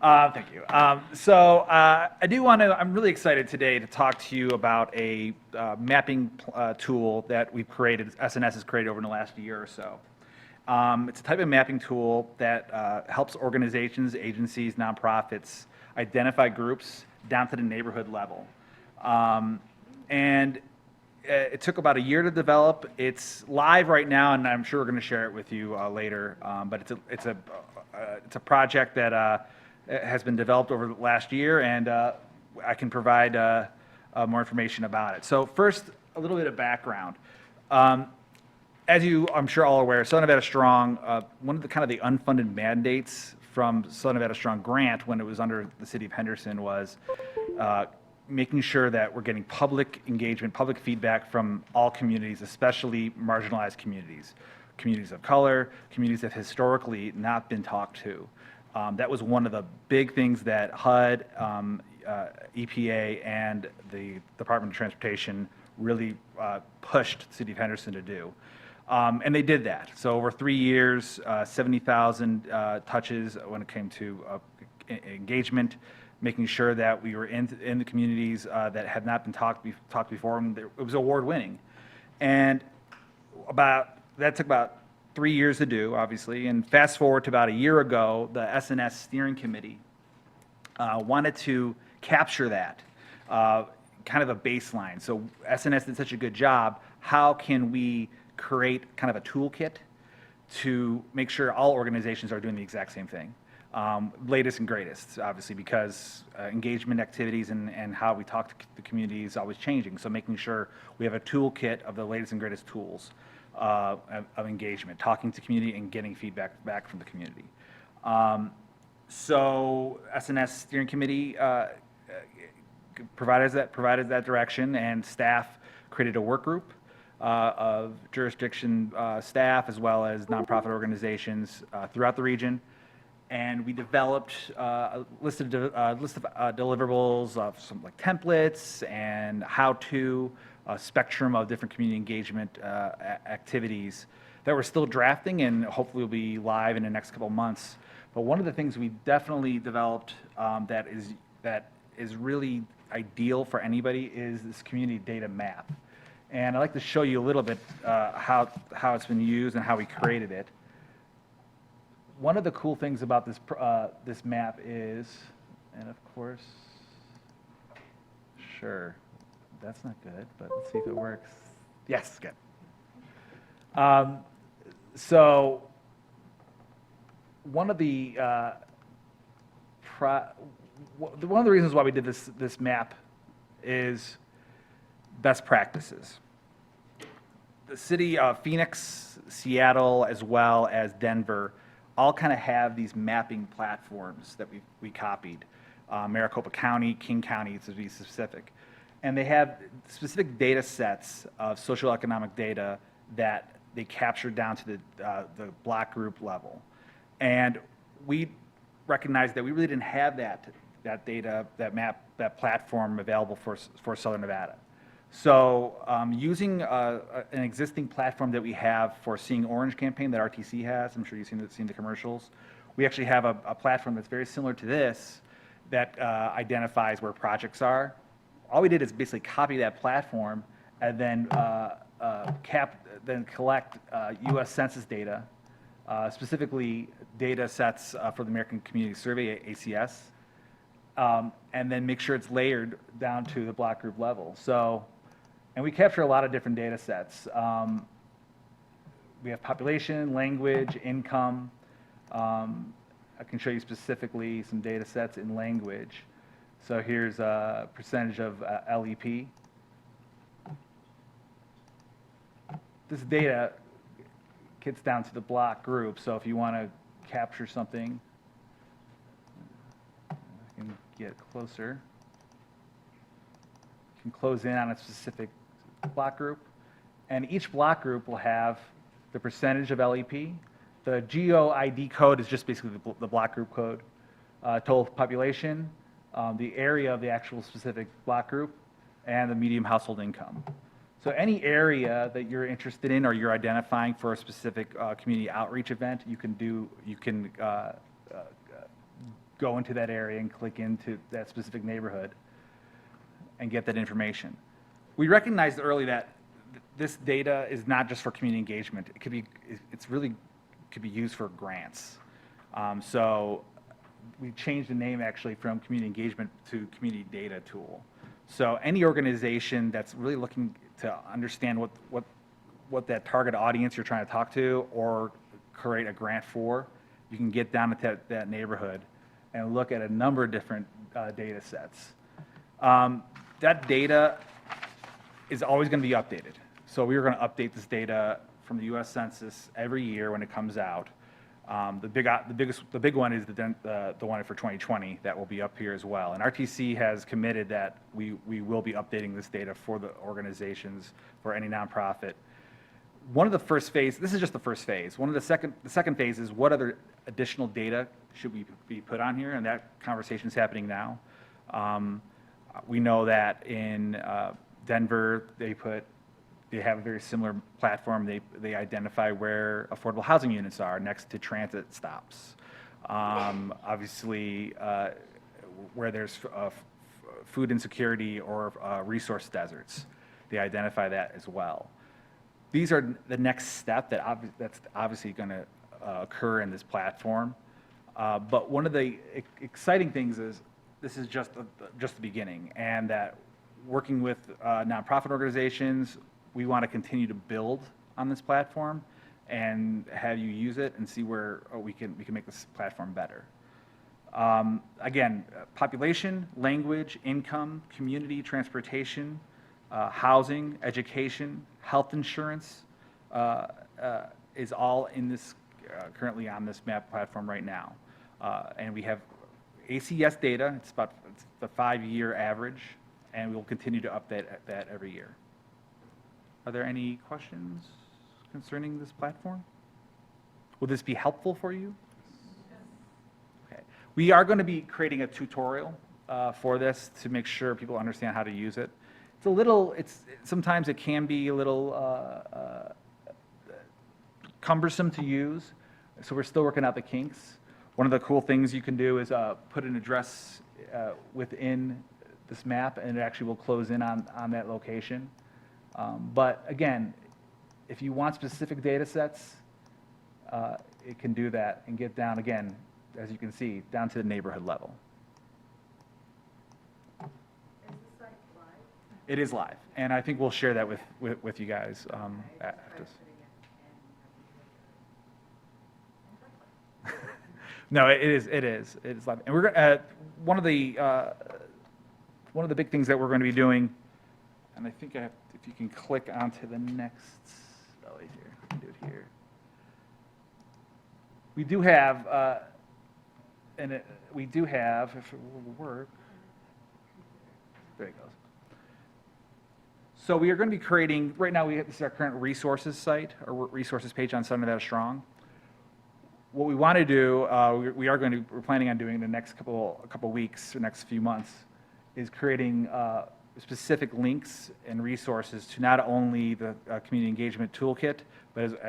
Thank you. I do want to, I'm really excited today to talk to you about a mapping tool that we've created, SNS has created over in the last year or so. It's a type of mapping tool that helps organizations, agencies, nonprofits identify groups down to the neighborhood level. It took about a year to develop. It's live right now, and I'm sure we're going to share it with you later. But it's a project that has been developed over the last year, and I can provide more information about it. So first, a little bit of background. As you, I'm sure, all aware, Southern Nevada Strong, one of the kind of the unfunded mandates from Southern Nevada Strong grant when it was under the city of Henderson was making sure that we're getting public engagement, public feedback from all communities, especially marginalized communities, communities of color, communities that have historically not been talked to. That was one of the big things that HUD, EPA, and the Department of Transportation really pushed the City of Henderson to do. And they did that. So over 3 years, 70,000 touches when it came to engagement, making sure that we were in the communities that had not been talked before, and it was award-winning. And that took about 3 years to do, obviously, and fast forward to about a year ago, the SNS Steering Committee wanted to capture that, kind of a baseline. So SNS did such a good job, how can we create kind of a toolkit to make sure all organizations are doing the exact same thing? Latest and greatest, obviously, because engagement activities and how we talk to the community is always changing. So making sure we have a toolkit of the latest and greatest tools of engagement, talking to community and getting feedback back from the community. So SNS Steering Committee provided that direction, and staff created a work group of jurisdiction staff as well as nonprofit organizations throughout the region. and we developed a list of deliverables, some like templates and how-to, a spectrum of different community engagement activities that we're still drafting and hopefully will be live in the next couple of months. But one of the things we definitely developed that is really ideal for anybody is this community data map. And I'd like to show you a little bit how it's been used and how we created it. One of the cool things about this map is, and of course, sure, that's not good, but let's see if it works. Yes, good. So one of the reasons why we did this map is best practices. The city of Phoenix, Seattle, as well as Denver, all kind of have these mapping platforms that we copied. Maricopa County, King County, to be specific. And they have specific data sets of socioeconomic data that they capture down to the block group level. And we recognized that we really didn't have that data, that platform available for Southern Nevada. So using an existing platform that we have for Seeing Orange campaign that RTC has, I'm sure you've seen the commercials, we actually have a platform that's very similar to this that identifies where projects are. All we did is basically copy that platform and then collect U.S. Census data, specifically data sets for the American Community Survey, ACS, and then make sure it's layered down to the block group level. So, and we capture a lot of different data sets. We have population, language, income. I can show you specifically some data sets in language. So here's a percentage of LEP. This data gets down to the block group, so if you want to capture something, I can get closer. You can close in on a specific block group, and each block group will have the percentage of LEP. The Geo Id code is just basically the block group code. Total population, the area of the actual specific block group, and the median household income. So any area that you're interested in or you're identifying for a specific community outreach event, you can go into that area and click into that specific neighborhood and get that information. We recognized early that this data is not just for community engagement. It could be, could be used for grants. So we changed the name actually from community engagement to community data tool. So any organization that's really looking to understand what that target audience you're trying to talk to or create a grant for, you can get down to that neighborhood and look at a number of different data sets. That data is always going to be updated. So we are going to update this data from the U.S. Census every year when it comes out. The big one is the one for 2020 that will be up here as well. And RTC has committed that we will be updating this data for the organizations, for any nonprofit. One of the first phase, this is just the first phase. The second phase is what other additional data should we be put on here, and that conversation is happening now. We know that in Denver, they have a very similar platform. They identify where affordable housing units are next to transit stops. Obviously, where there's food insecurity or resource deserts, they identify that as well. These are the next step that's obviously going to occur in this platform. But one of the exciting things is this is just the beginning, and that working with nonprofit organizations, we want to continue to build on this platform and have you use it and see where we can make this platform better. Again, population, language, income, community, transportation, housing, education, health insurance is all in this currently on this map platform right now. And we have ACS data. It's the 5-year average, and we'll continue to update that every year. Are there any questions concerning this platform? Will this be helpful for you? We are going to be creating a tutorial for this to make sure people understand how to use it. Sometimes it can be a little cumbersome to use, so we're still working out the kinks. One of the cool things you can do is put an address within this map, and it actually will close in on that location. But again, if you want specific data sets, it can do that and get down, again, as you can see, down to the neighborhood level. Is the site live? It is live, and I think we'll share that with you guys after this. No, it is live, and we're one of the big things that we're going to be doing, and I think if you can click onto the next. Oh, wait here. I can do it here. We do have, if it will work. There it goes. So we are going to be creating. Right now, this is our current resources site, or resources page on S.Nevada Strong. What we want to do, we're planning on doing in the next couple weeks or next few months, is creating specific links and resources to not only the community engagement toolkit, but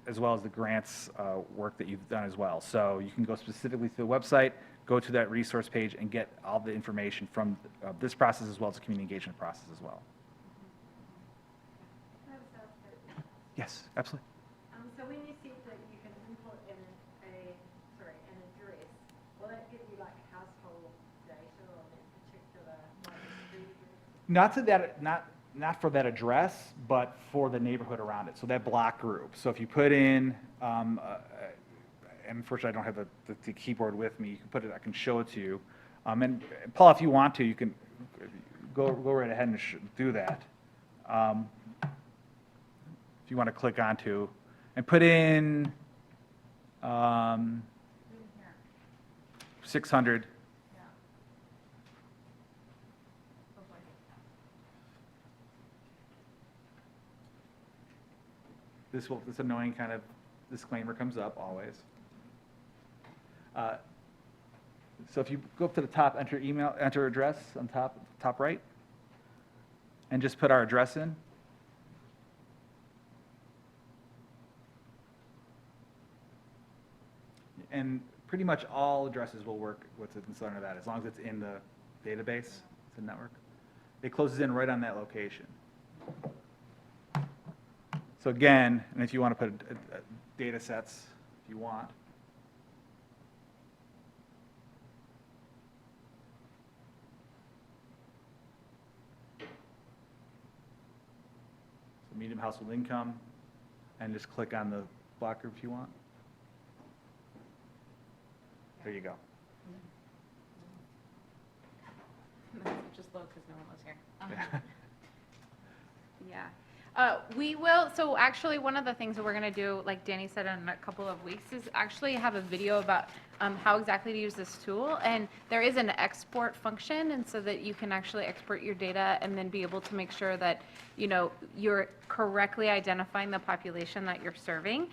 as well as the grants work that you've done as well. So you can go specifically to the website, go to that resource page, and get all the information from this process as well as the community engagement process as well. Yes, absolutely. So when you see that you can input an address, will that give you like household data on that particular street? Not for that address, but for the neighborhood around it. So that block group. So if you put in, and unfortunately I don't have the keyboard with me. You can put it. I can show it to you. And Paul, if you want to, you can go right ahead and do that. If you want to click onto and put in 600. This annoying kind of disclaimer comes up always. So if you go up to the top, enter address on top right, and just put our address in. And pretty much all addresses will work with S.Nevada as long as it's in the database, the network. It closes in right on that location. So again, and if you want to put data sets, if you want. So medium household income, and just click on the block group if you want. There you go. Just low because no one was here. Yeah. We will, so actually one of the things that we're going to do, like Danny said, in a couple of weeks is actually have a video about how exactly to use this tool. And there is an export function, and so that you can actually export your data and then be able to make sure that, you know, you're correctly identifying the population that you're serving,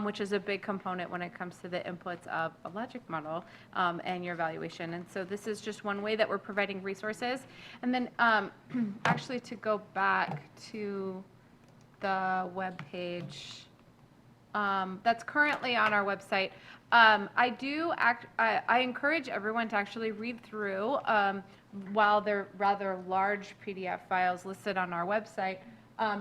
which is a big component when it comes to the inputs of a logic model and your evaluation. And so this is just one way that we're providing resources. And then actually to go back to the web page that's currently on our website. I encourage everyone to actually read through, while they're rather large PDF files listed on our website,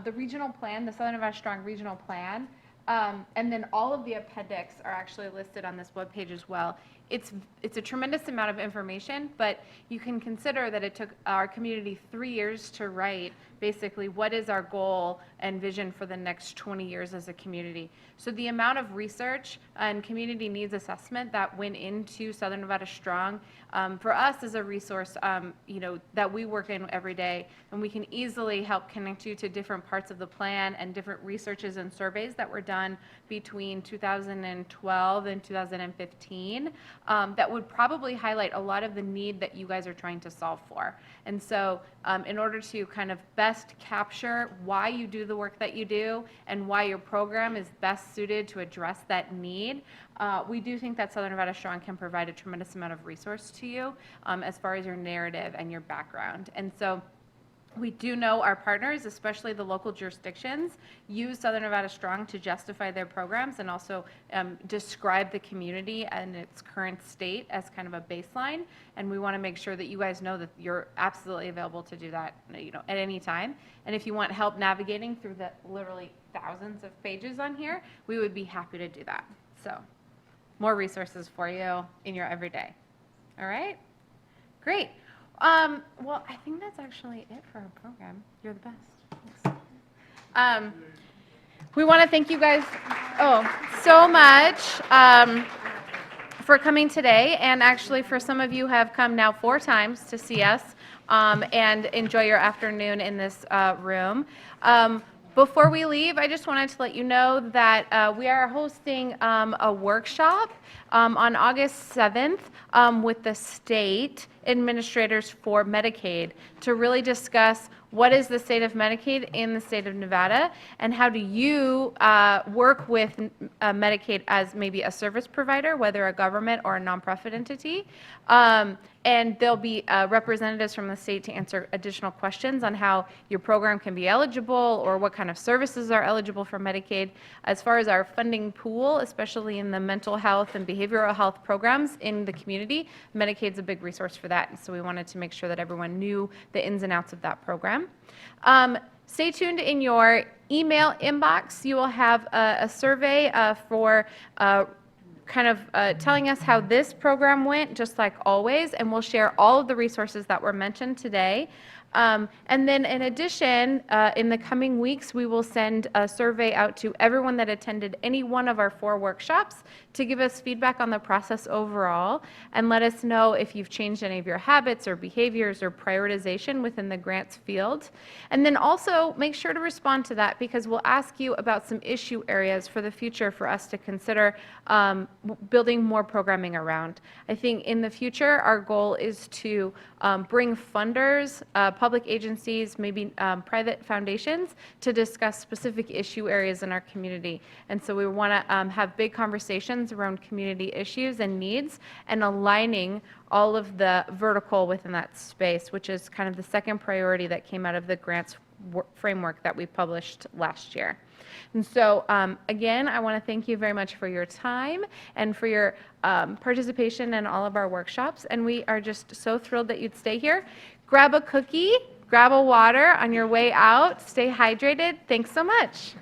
the regional plan, the Southern Nevada Strong Regional Plan, and then all of the appendix are actually listed on this web page as well. It's a tremendous amount of information, but you can consider that it took our community 3 years to write basically what is our goal and vision for the next 20 years as a community. So the amount of research and community needs assessment that went into Southern Nevada Strong, for us is a resource you know, that we work in every day, and we can easily help connect you to different parts of the plan and different researches and surveys that were done between 2012 and 2015. that would probably highlight a lot of the need that you guys are trying to solve for. And so in order to kind of best capture why you do the work that you do and why your program is best suited to address that need, we do think that Southern Nevada Strong can provide a tremendous amount of resource to you as far as your narrative and your background. And so we do know our partners, especially the local jurisdictions, use Southern Nevada Strong to justify their programs and also describe the community and its current state as kind of a baseline. And we want to make sure that you guys know that you're absolutely available to do that, at any time. And if you want help navigating through the literally thousands of pages on here, we would be happy to do that. So, more resources for you in your everyday. All right? Great. Well, I think that's actually it for our program. You're the best. Thanks. We want to thank you guys so much for coming today, and actually for some of you have come now 4 times to see us and enjoy your afternoon in this room. Before we leave, I just wanted to let you know that we are hosting a workshop on August 7th with the state administrators for Medicaid to really discuss what is the state of Medicaid in the state of Nevada and how do you work with Medicaid as maybe a service provider, whether a government or a nonprofit entity. And there'll be representatives from the state to answer additional questions on how your program can be eligible or what kind of services are eligible for Medicaid. As far as our funding pool, especially in the mental health and behavioral health programs in the community, Medicaid's a big resource for that. And so we wanted to make sure that everyone knew the ins and outs of that program. Stay tuned in your email inbox. You will have a survey for kind of telling us how this program went, just like always, and we'll share all of the resources that were mentioned today. And then in addition, in the coming weeks, we will send a survey out to everyone that attended any one of our 4 workshops to give us feedback on the process overall and let us know if you've changed any of your habits or behaviors or prioritization within the grants field. And then also make sure to respond to that because we'll ask you about some issue areas for the future for us to consider building more programming around. I think in the future, our goal is to bring funders, public agencies, maybe private foundations to discuss specific issue areas in our community. And so we want to have big conversations around community issues and needs and aligning all of the vertical within that space, which is kind of the second priority that came out of the grants framework that we published last year. And so, again, I want to thank you very much for your time and for your participation in all of our workshops. And we are just so thrilled that you'd stay here. Grab a cookie, grab a water on your way out. Stay hydrated. Thanks so much.